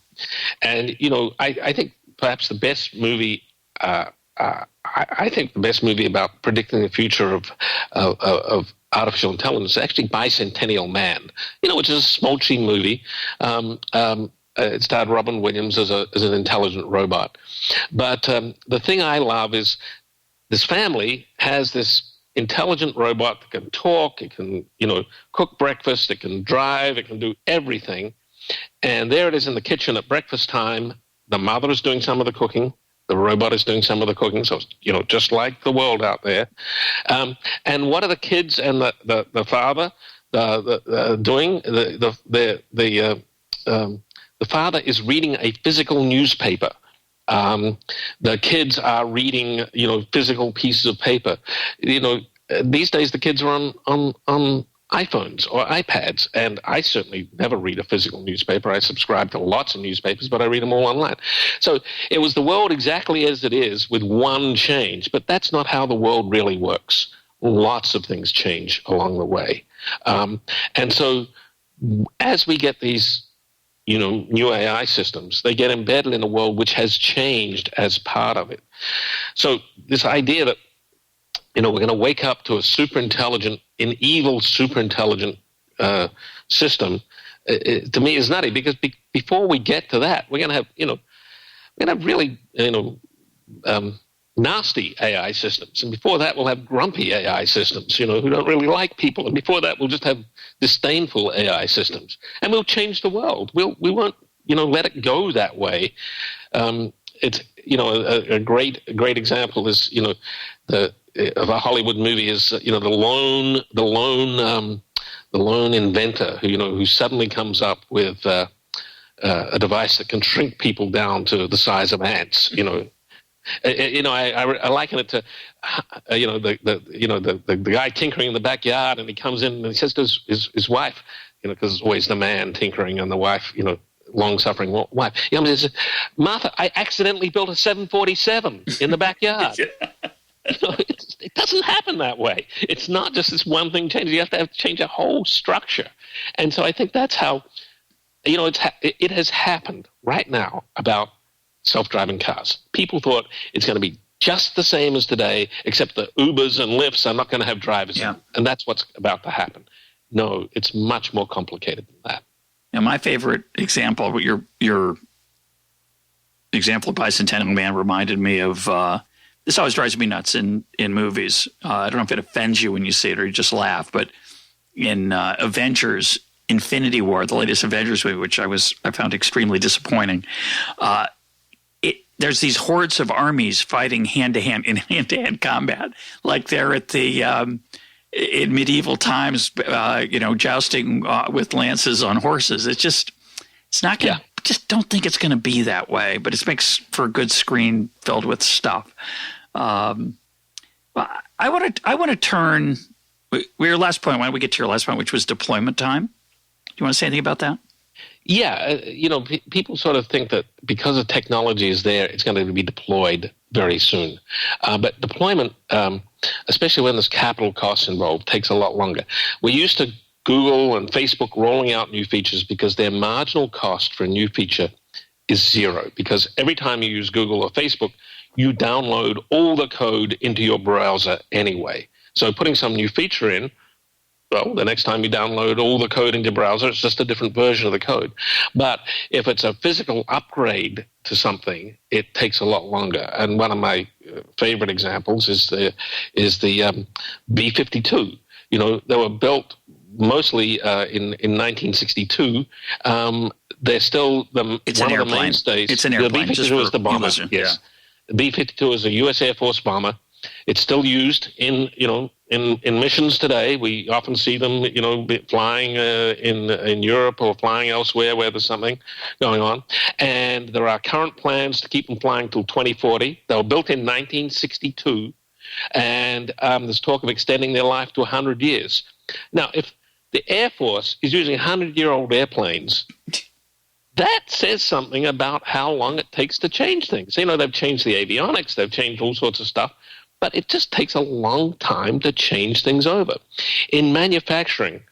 think perhaps the best movie, I think the best movie about predicting the future of artificial intelligence is actually Bicentennial Man, which is a smolchy movie. It starred Robin Williams as an intelligent robot. But the thing I love is this family has this intelligent robot that can talk, it can, cook breakfast, it can drive, it can do everything. And there it is in the kitchen at breakfast time. The mother is doing some of the cooking. The robot is doing some of the cooking. So, just like the world out there. And what are the kids and the father doing? The father is reading a physical newspaper. The kids are reading, physical pieces of paper. These days the kids are on iPhones or iPads, and I certainly never read a physical newspaper. I subscribe to lots of newspapers, but I read them all online. So it was the world exactly as it is with one change, but that's not how the world really works. Lots of things change along the way. And so as we get these new AI systems, they get embedded in a world which has changed as part of it. So this idea that, we're going to wake up to an evil superintelligent system, to me is nutty, because before we get to that, we're going to have, really, nasty AI systems. And before that, we'll have grumpy AI systems, who don't really like people. And before that, we'll just have disdainful AI systems. And we'll change the world. We won't, let it go that way. It's, a great example is, of a Hollywood movie is, the lone inventor who suddenly comes up with a device that can shrink people down to the size of ants, I liken it to, the guy tinkering in the backyard, and he comes in and he says to his wife, because it's always the man tinkering and the wife, long-suffering wife. He says, Martha, I accidentally built a 747 in the backyard. It doesn't happen that way. It's not just this one thing changes. You have to change a whole structure. And so I think that's how, it has happened right now about self-driving cars. People thought it's going to be just the same as today, except the Ubers and Lyfts are not going to have drivers. Yeah. And that's what's about to happen. No, it's much more complicated than that. Now, my favorite example, your example of Bicentennial Man reminded me of, this always drives me nuts in movies. I don't know if it offends you when you see it or you just laugh, but in Avengers Infinity War, the latest Avengers movie, which I found extremely disappointing, there's these hordes of armies fighting hand-to-hand combat, like they're at the in medieval times, jousting with lances on horses. It's not going to. Just don't think it's going to be that way, but it makes for a good screen filled with stuff. I want to turn. Your last point. Why don't we get to your last point, which was deployment time? Do you want to say anything about that? Yeah, people sort of think that because the technology is there, it's going to be deployed very soon. But deployment, especially when there's capital costs involved, takes a lot longer. We're used to Google and Facebook rolling out new features because their marginal cost for a new feature is zero. Because every time you use Google or Facebook, you download all the code into your browser anyway. So putting some new feature in, well, the next time you download all the code into your browser, it's just a different version of the code. But if it's a physical upgrade to something, it takes a lot longer. And one of my favorite examples is the B-52. They were built mostly in 1962. They're still one of the mainstays. It's an airplane. The B-52 is the bomber. Yes. Yeah. The B-52 is a U.S. Air Force bomber. It's still used in missions today. We often see them, flying in Europe or flying elsewhere where there's something going on. And there are current plans to keep them flying till 2040. They were built in 1962, and there's talk of extending their life to 100 years. Now, if the Air Force is using 100-year-old airplanes, that says something about how long it takes to change things. They've changed the avionics, they've changed all sorts of stuff, but it just takes a long time to change things over. In manufacturing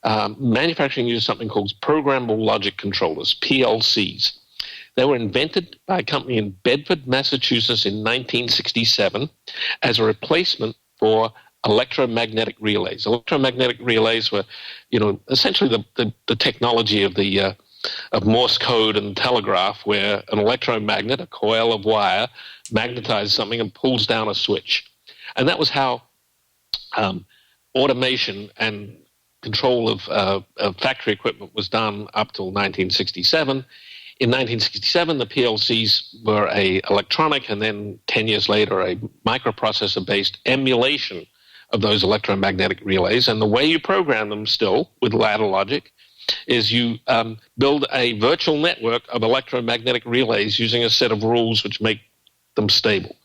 uses something called programmable logic controllers, PLCs. They were invented by a company in Bedford, Massachusetts in 1967 as a replacement for electromagnetic relays. Electromagnetic relays were, essentially the technology of Morse code and telegraph, where an electromagnet, a coil of wire, magnetizes something and pulls down a switch. And that was how automation and control of factory equipment was done up till 1967. In 1967, the PLCs were a electronic, and then 10 years later, a microprocessor-based emulation of those electromagnetic relays. And the way you program them still with ladder logic is you build a virtual network of electromagnetic relays using a set of rules which make them stable.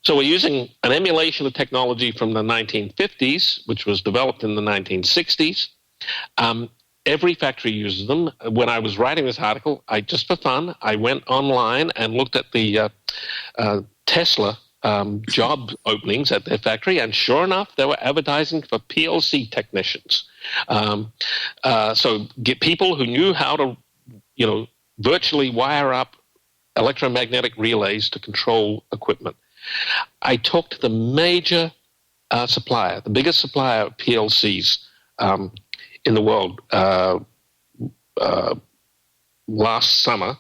So we're using an emulation of technology from the 1950s, which was developed in the 1960s. Every factory uses them. When I was writing this article, just for fun, I went online and looked at the Tesla job openings at their factory, and sure enough, they were advertising for PLC technicians. So get people who knew how to, virtually wire up electromagnetic relays to control equipment. I talked to the major supplier, the biggest supplier of PLCs in the world last summer,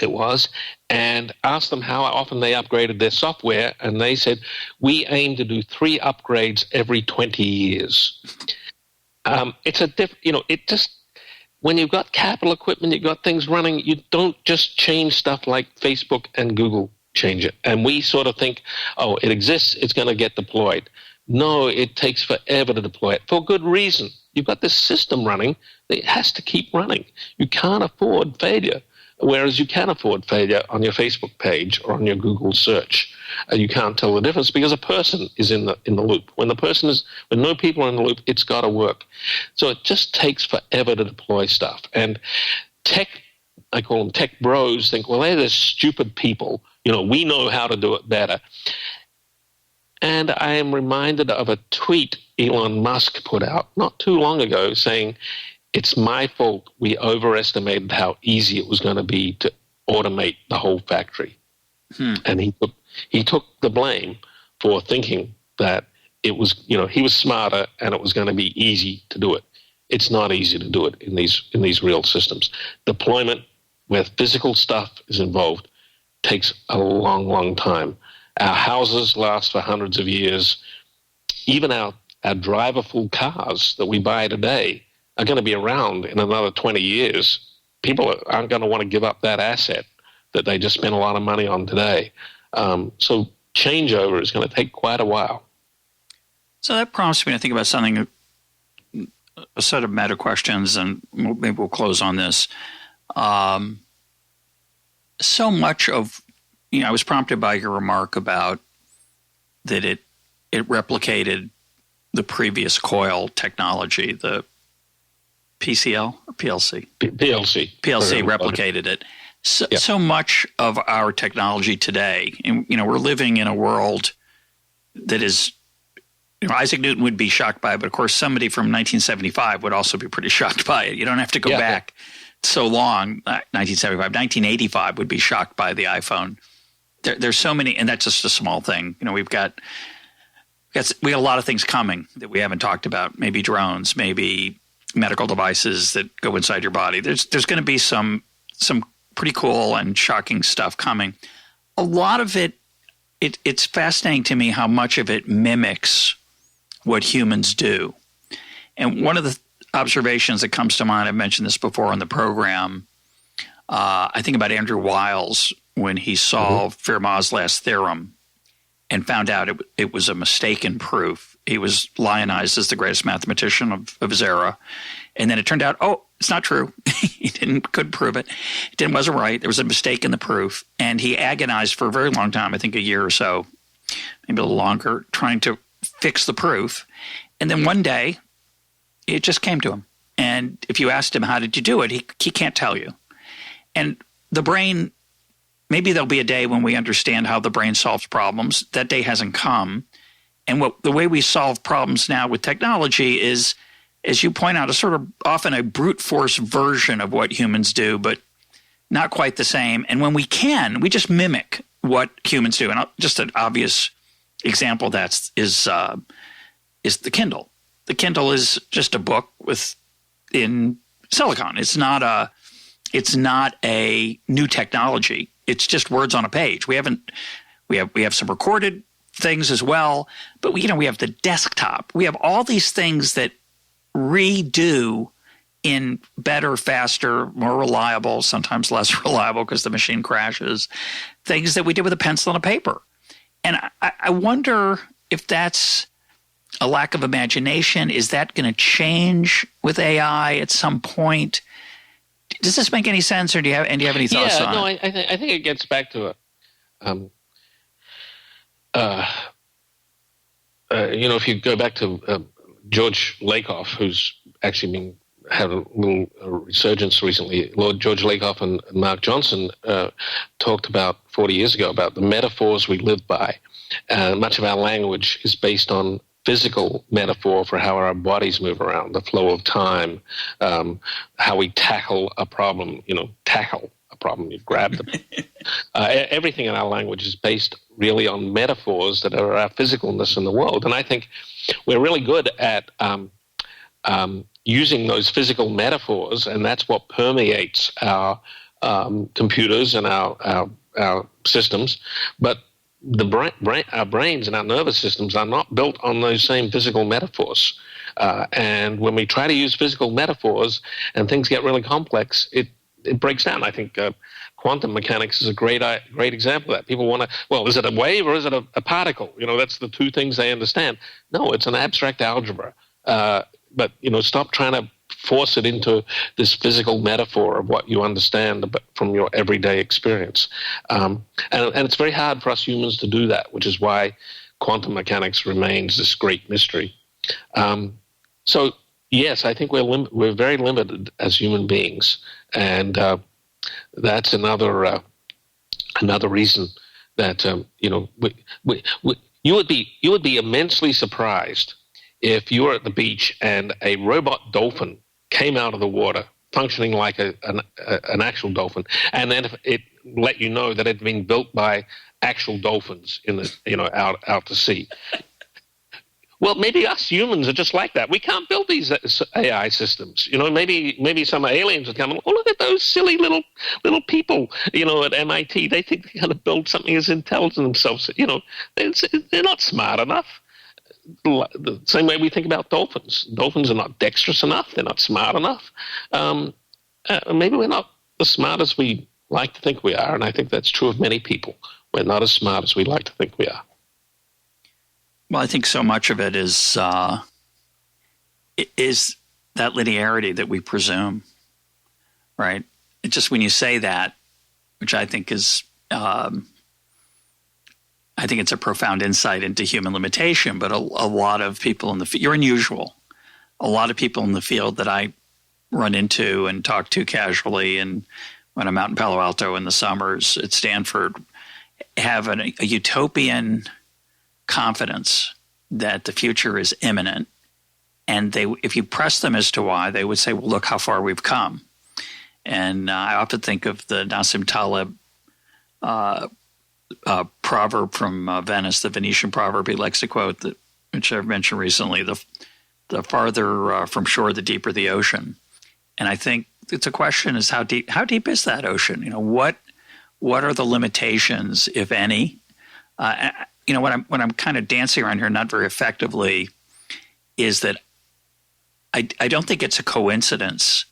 it was, and asked them how often they upgraded their software, and they said, we aim to do 3 upgrades every 20 years. When you've got capital equipment, you've got things running, you don't just change stuff like Facebook and Google change it. And we sort of think, oh, it exists, it's going to get deployed. No, it takes forever to deploy it for good reason. You've got this system running that has to keep running. You can't afford failure, whereas you can afford failure on your Facebook page or on your Google search. You can't tell the difference because a person is in the loop. When no people are in the loop, it's got to work. So it just takes forever to deploy stuff. And I call them tech bros, think, well, they're the stupid people. We know how to do it better. And I am reminded of a tweet Elon Musk put out not too long ago saying, it's my fault we overestimated how easy it was going to be to automate the whole factory. And he took the blame for thinking that it was, he was smarter and it was going to be easy to do it. It's not easy to do it in these real systems. Deployment where physical stuff is involved takes a long, long time. Our houses last for hundreds of years. Even our driver-full cars that we buy today are going to be around in another 20 years. People aren't going to want to give up that asset that they just spent a lot of money on today. So changeover is going to take quite a while. So that prompts me to think about something, a set of meta questions, and maybe we'll close on this. So much of, I was prompted by your remark about that it replicated the previous coil technology, the PCL or PLC? PLC replicated it. So much of our technology today, and we're living in a world that is, Isaac Newton would be shocked by it, but of course somebody from 1975 would also be pretty shocked by it. You don't have to go back so long. 1975, 1985 would be shocked by the iPhone. There's so many, and that's just a small thing. We got a lot of things coming that we haven't talked about. Maybe drones, maybe medical devices that go inside your body. There's going to be some pretty cool and shocking stuff coming. A lot of it's fascinating to me how much of it mimics what humans do. And one of the observations that comes to mind, I've mentioned this before on the program, I think about Andrew Wiles when he solved Fermat's last theorem and found out it was a mistaken proof. He was lionized as the greatest mathematician of his era. And then it turned out, it's not true. He couldn't prove it. It wasn't right. There was a mistake in the proof. And he agonized for a very long time, I think a year or so, maybe a little longer, trying to fix the proof. And then one day, it just came to him. And if you asked him, how did you do it? He can't tell you. And the brain, maybe there'll be a day when we understand how the brain solves problems. That day hasn't come. And the way we solve problems now with technology is, as you point out, a sort of often a brute force version of what humans do, but not quite the same. And when we just mimic what humans do. And just an obvious example of that is the Kindle. The Kindle is just a book in silicon. It's not a new technology. It's just words on a page. We have some recorded things as well, but we have the desktop. We have all these things that redo in better, faster, more reliable, sometimes less reliable because the machine crashes, things that we did with a pencil and a paper. And I wonder if that's a lack of imagination. Is that going to change with AI at some point? Does this make any sense, or do you have any thoughts on it? I think it gets back to if you go back to George Lakoff, who's actually had a little resurgence recently. Lord George Lakoff and Mark Johnson talked about 40 years ago about the metaphors we live by. Much of our language is based on physical metaphor for how our bodies move around, the flow of time, how we tackle a problem. Tackle a problem, you grab them. Everything in our language is based really on metaphors that are our physicalness in the world. And I think we're really good at using those physical metaphors, and that's what permeates our computers and our systems. But our brains and our nervous systems are not built on those same physical metaphors. And when we try to use physical metaphors and things get really complex, it breaks down. I think quantum mechanics is a great example of that. People want to, is it a wave or is it a particle? That's the two things they understand. No, it's an abstract algebra. But stop trying to force it into this physical metaphor of what you understand from your everyday experience. And it's very hard for us humans to do that, which is why quantum mechanics remains this great mystery. So yes, I think we're very limited as human beings, and that's another reason that You would be immensely surprised if you were at the beach and a robot dolphin came out of the water functioning like an actual dolphin, and then if it let you know that it had been built by actual dolphins in the out to sea. Well, maybe us humans are just like that. We can't build these AI systems. Maybe some aliens would come and, oh, look at those silly little people, at MIT. They think they're going to build something as intelligent themselves. They're not smart enough. The same way we think about dolphins. Dolphins are not dexterous enough. They're not smart enough. Maybe we're not as smart as we like to think we are, and I think that's true of many people. We're not as smart as we like to think we are. Well, I think so much of it is that linearity that we presume, right? It just when you say that, which I think is, I think it's a profound insight into human limitation. But a lot of people in the field, you're unusual. A lot of people in the field that I run into and talk to casually, and when I'm out in Palo Alto in the summers at Stanford, have a utopian confidence that the future is imminent. And if you press them as to why, they would say, well, look how far we've come. And I often think of the Nassim Taleb proverb from Venice, the Venetian proverb he likes to quote, which I've mentioned recently, the farther from shore, the deeper the ocean. And I think it's a question is how deep is that ocean? What are the limitations, if any? What I'm kind of dancing around here, not very effectively, is that I don't think it's a coincidence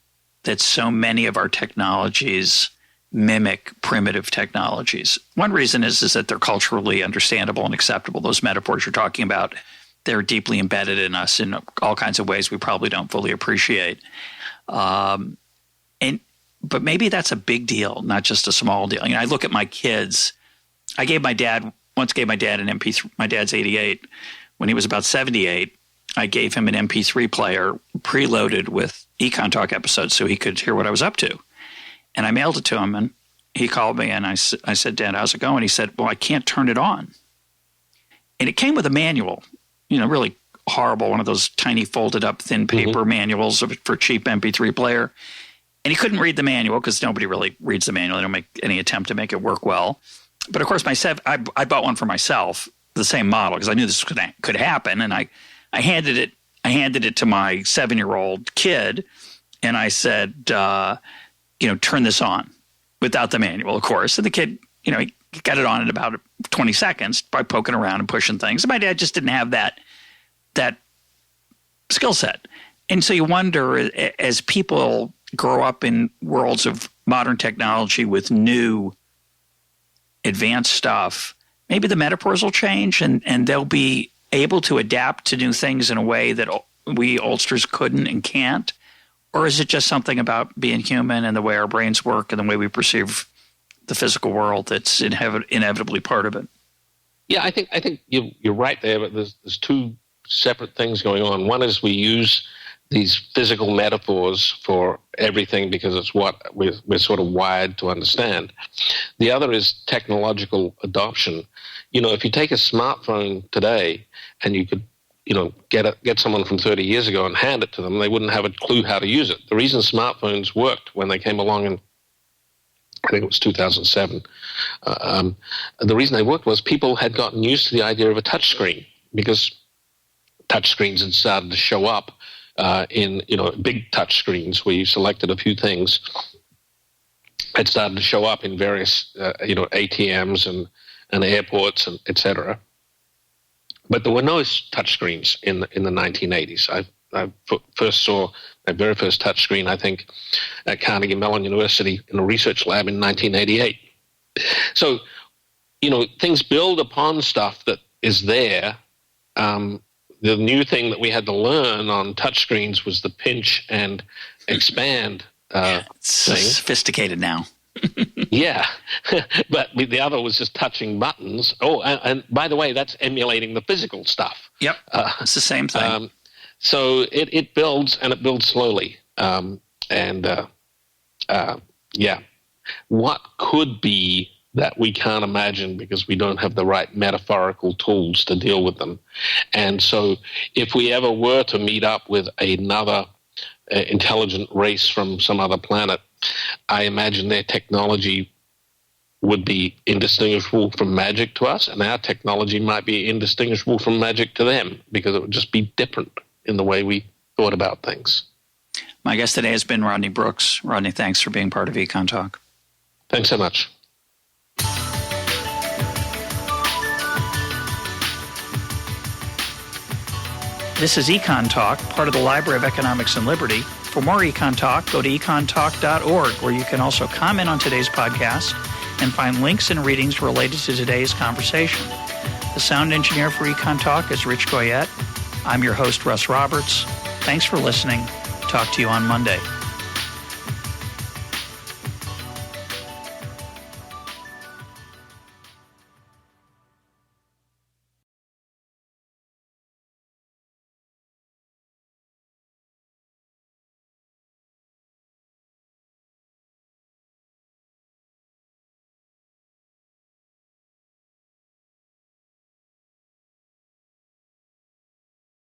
that so many of our technologies mimic primitive technologies. One reason is that they're culturally understandable and acceptable. Those metaphors you're talking about, they're deeply embedded in us in all kinds of ways we probably don't fully appreciate. But maybe that's a big deal, not just a small deal. I look at my kids. I gave my dad an MP3. My dad's 88. When he was about 78, I gave him an MP3 player preloaded with EconTalk episodes so he could hear what I was up to. And I mailed it to him, and he called me, and I said, Dad, how's it going? He said, well, I can't turn it on. And it came with a manual, really horrible, one of those tiny folded up thin paper manuals for cheap MP3 player. And he couldn't read the manual because nobody really reads the manual. They don't make any attempt to make it work well. But of course, I bought one for myself, the same model, because I knew this could happen. And I handed it to my 7-year-old kid, and I said, turn this on without the manual, of course. And the kid, he got it on in about 20 seconds by poking around and pushing things. And my dad just didn't have that skill set. And so you wonder, as people grow up in worlds of modern technology with new advanced stuff, maybe the metaphors will change and they'll be able to adapt to new things in a way that we oldsters couldn't and can't? Or is it just something about being human and the way our brains work and the way we perceive the physical world that's inevitably part of it? Yeah, I think you're right there, but there's two separate things going on. One is we use these physical metaphors for everything because it's what we're sort of wired to understand. The other is technological adoption. If you take a smartphone today and you could, get someone from 30 years ago and hand it to them, they wouldn't have a clue how to use it. The reason smartphones worked when they came along in, I think it was 2007, the reason they worked was people had gotten used to the idea of a touchscreen because touchscreens had started to show up in big touchscreens where you selected a few things. Had started to show up in various ATMs and airports and etc. But there were no touchscreens in the 1980s. I first saw my very first touchscreen, I think, at Carnegie Mellon University in a research lab in 1988. So, things build upon stuff that is there. The new thing that we had to learn on touchscreens was the pinch and expand thing. Sophisticated now. Yeah, but the other was just touching buttons. Oh, and by the way, that's emulating the physical stuff. Yep, it's the same thing. So it builds, and it builds slowly. What could be that we can't imagine because we don't have the right metaphorical tools to deal with them. And so if we ever were to meet up with another intelligent race from some other planet, I imagine their technology would be indistinguishable from magic to us, and our technology might be indistinguishable from magic to them because it would just be different in the way we thought about things. My guest today has been Rodney Brooks. Rodney, thanks for being part of EconTalk. Thanks so much. This is EconTalk, part of the Library of Economics and Liberty. For more EconTalk, go to econtalk.org, where you can also comment on today's podcast and find links and readings related to today's conversation. The sound engineer for EconTalk is Rich Goyette. I'm your host, Russ Roberts. Thanks for listening. Talk to you on Monday.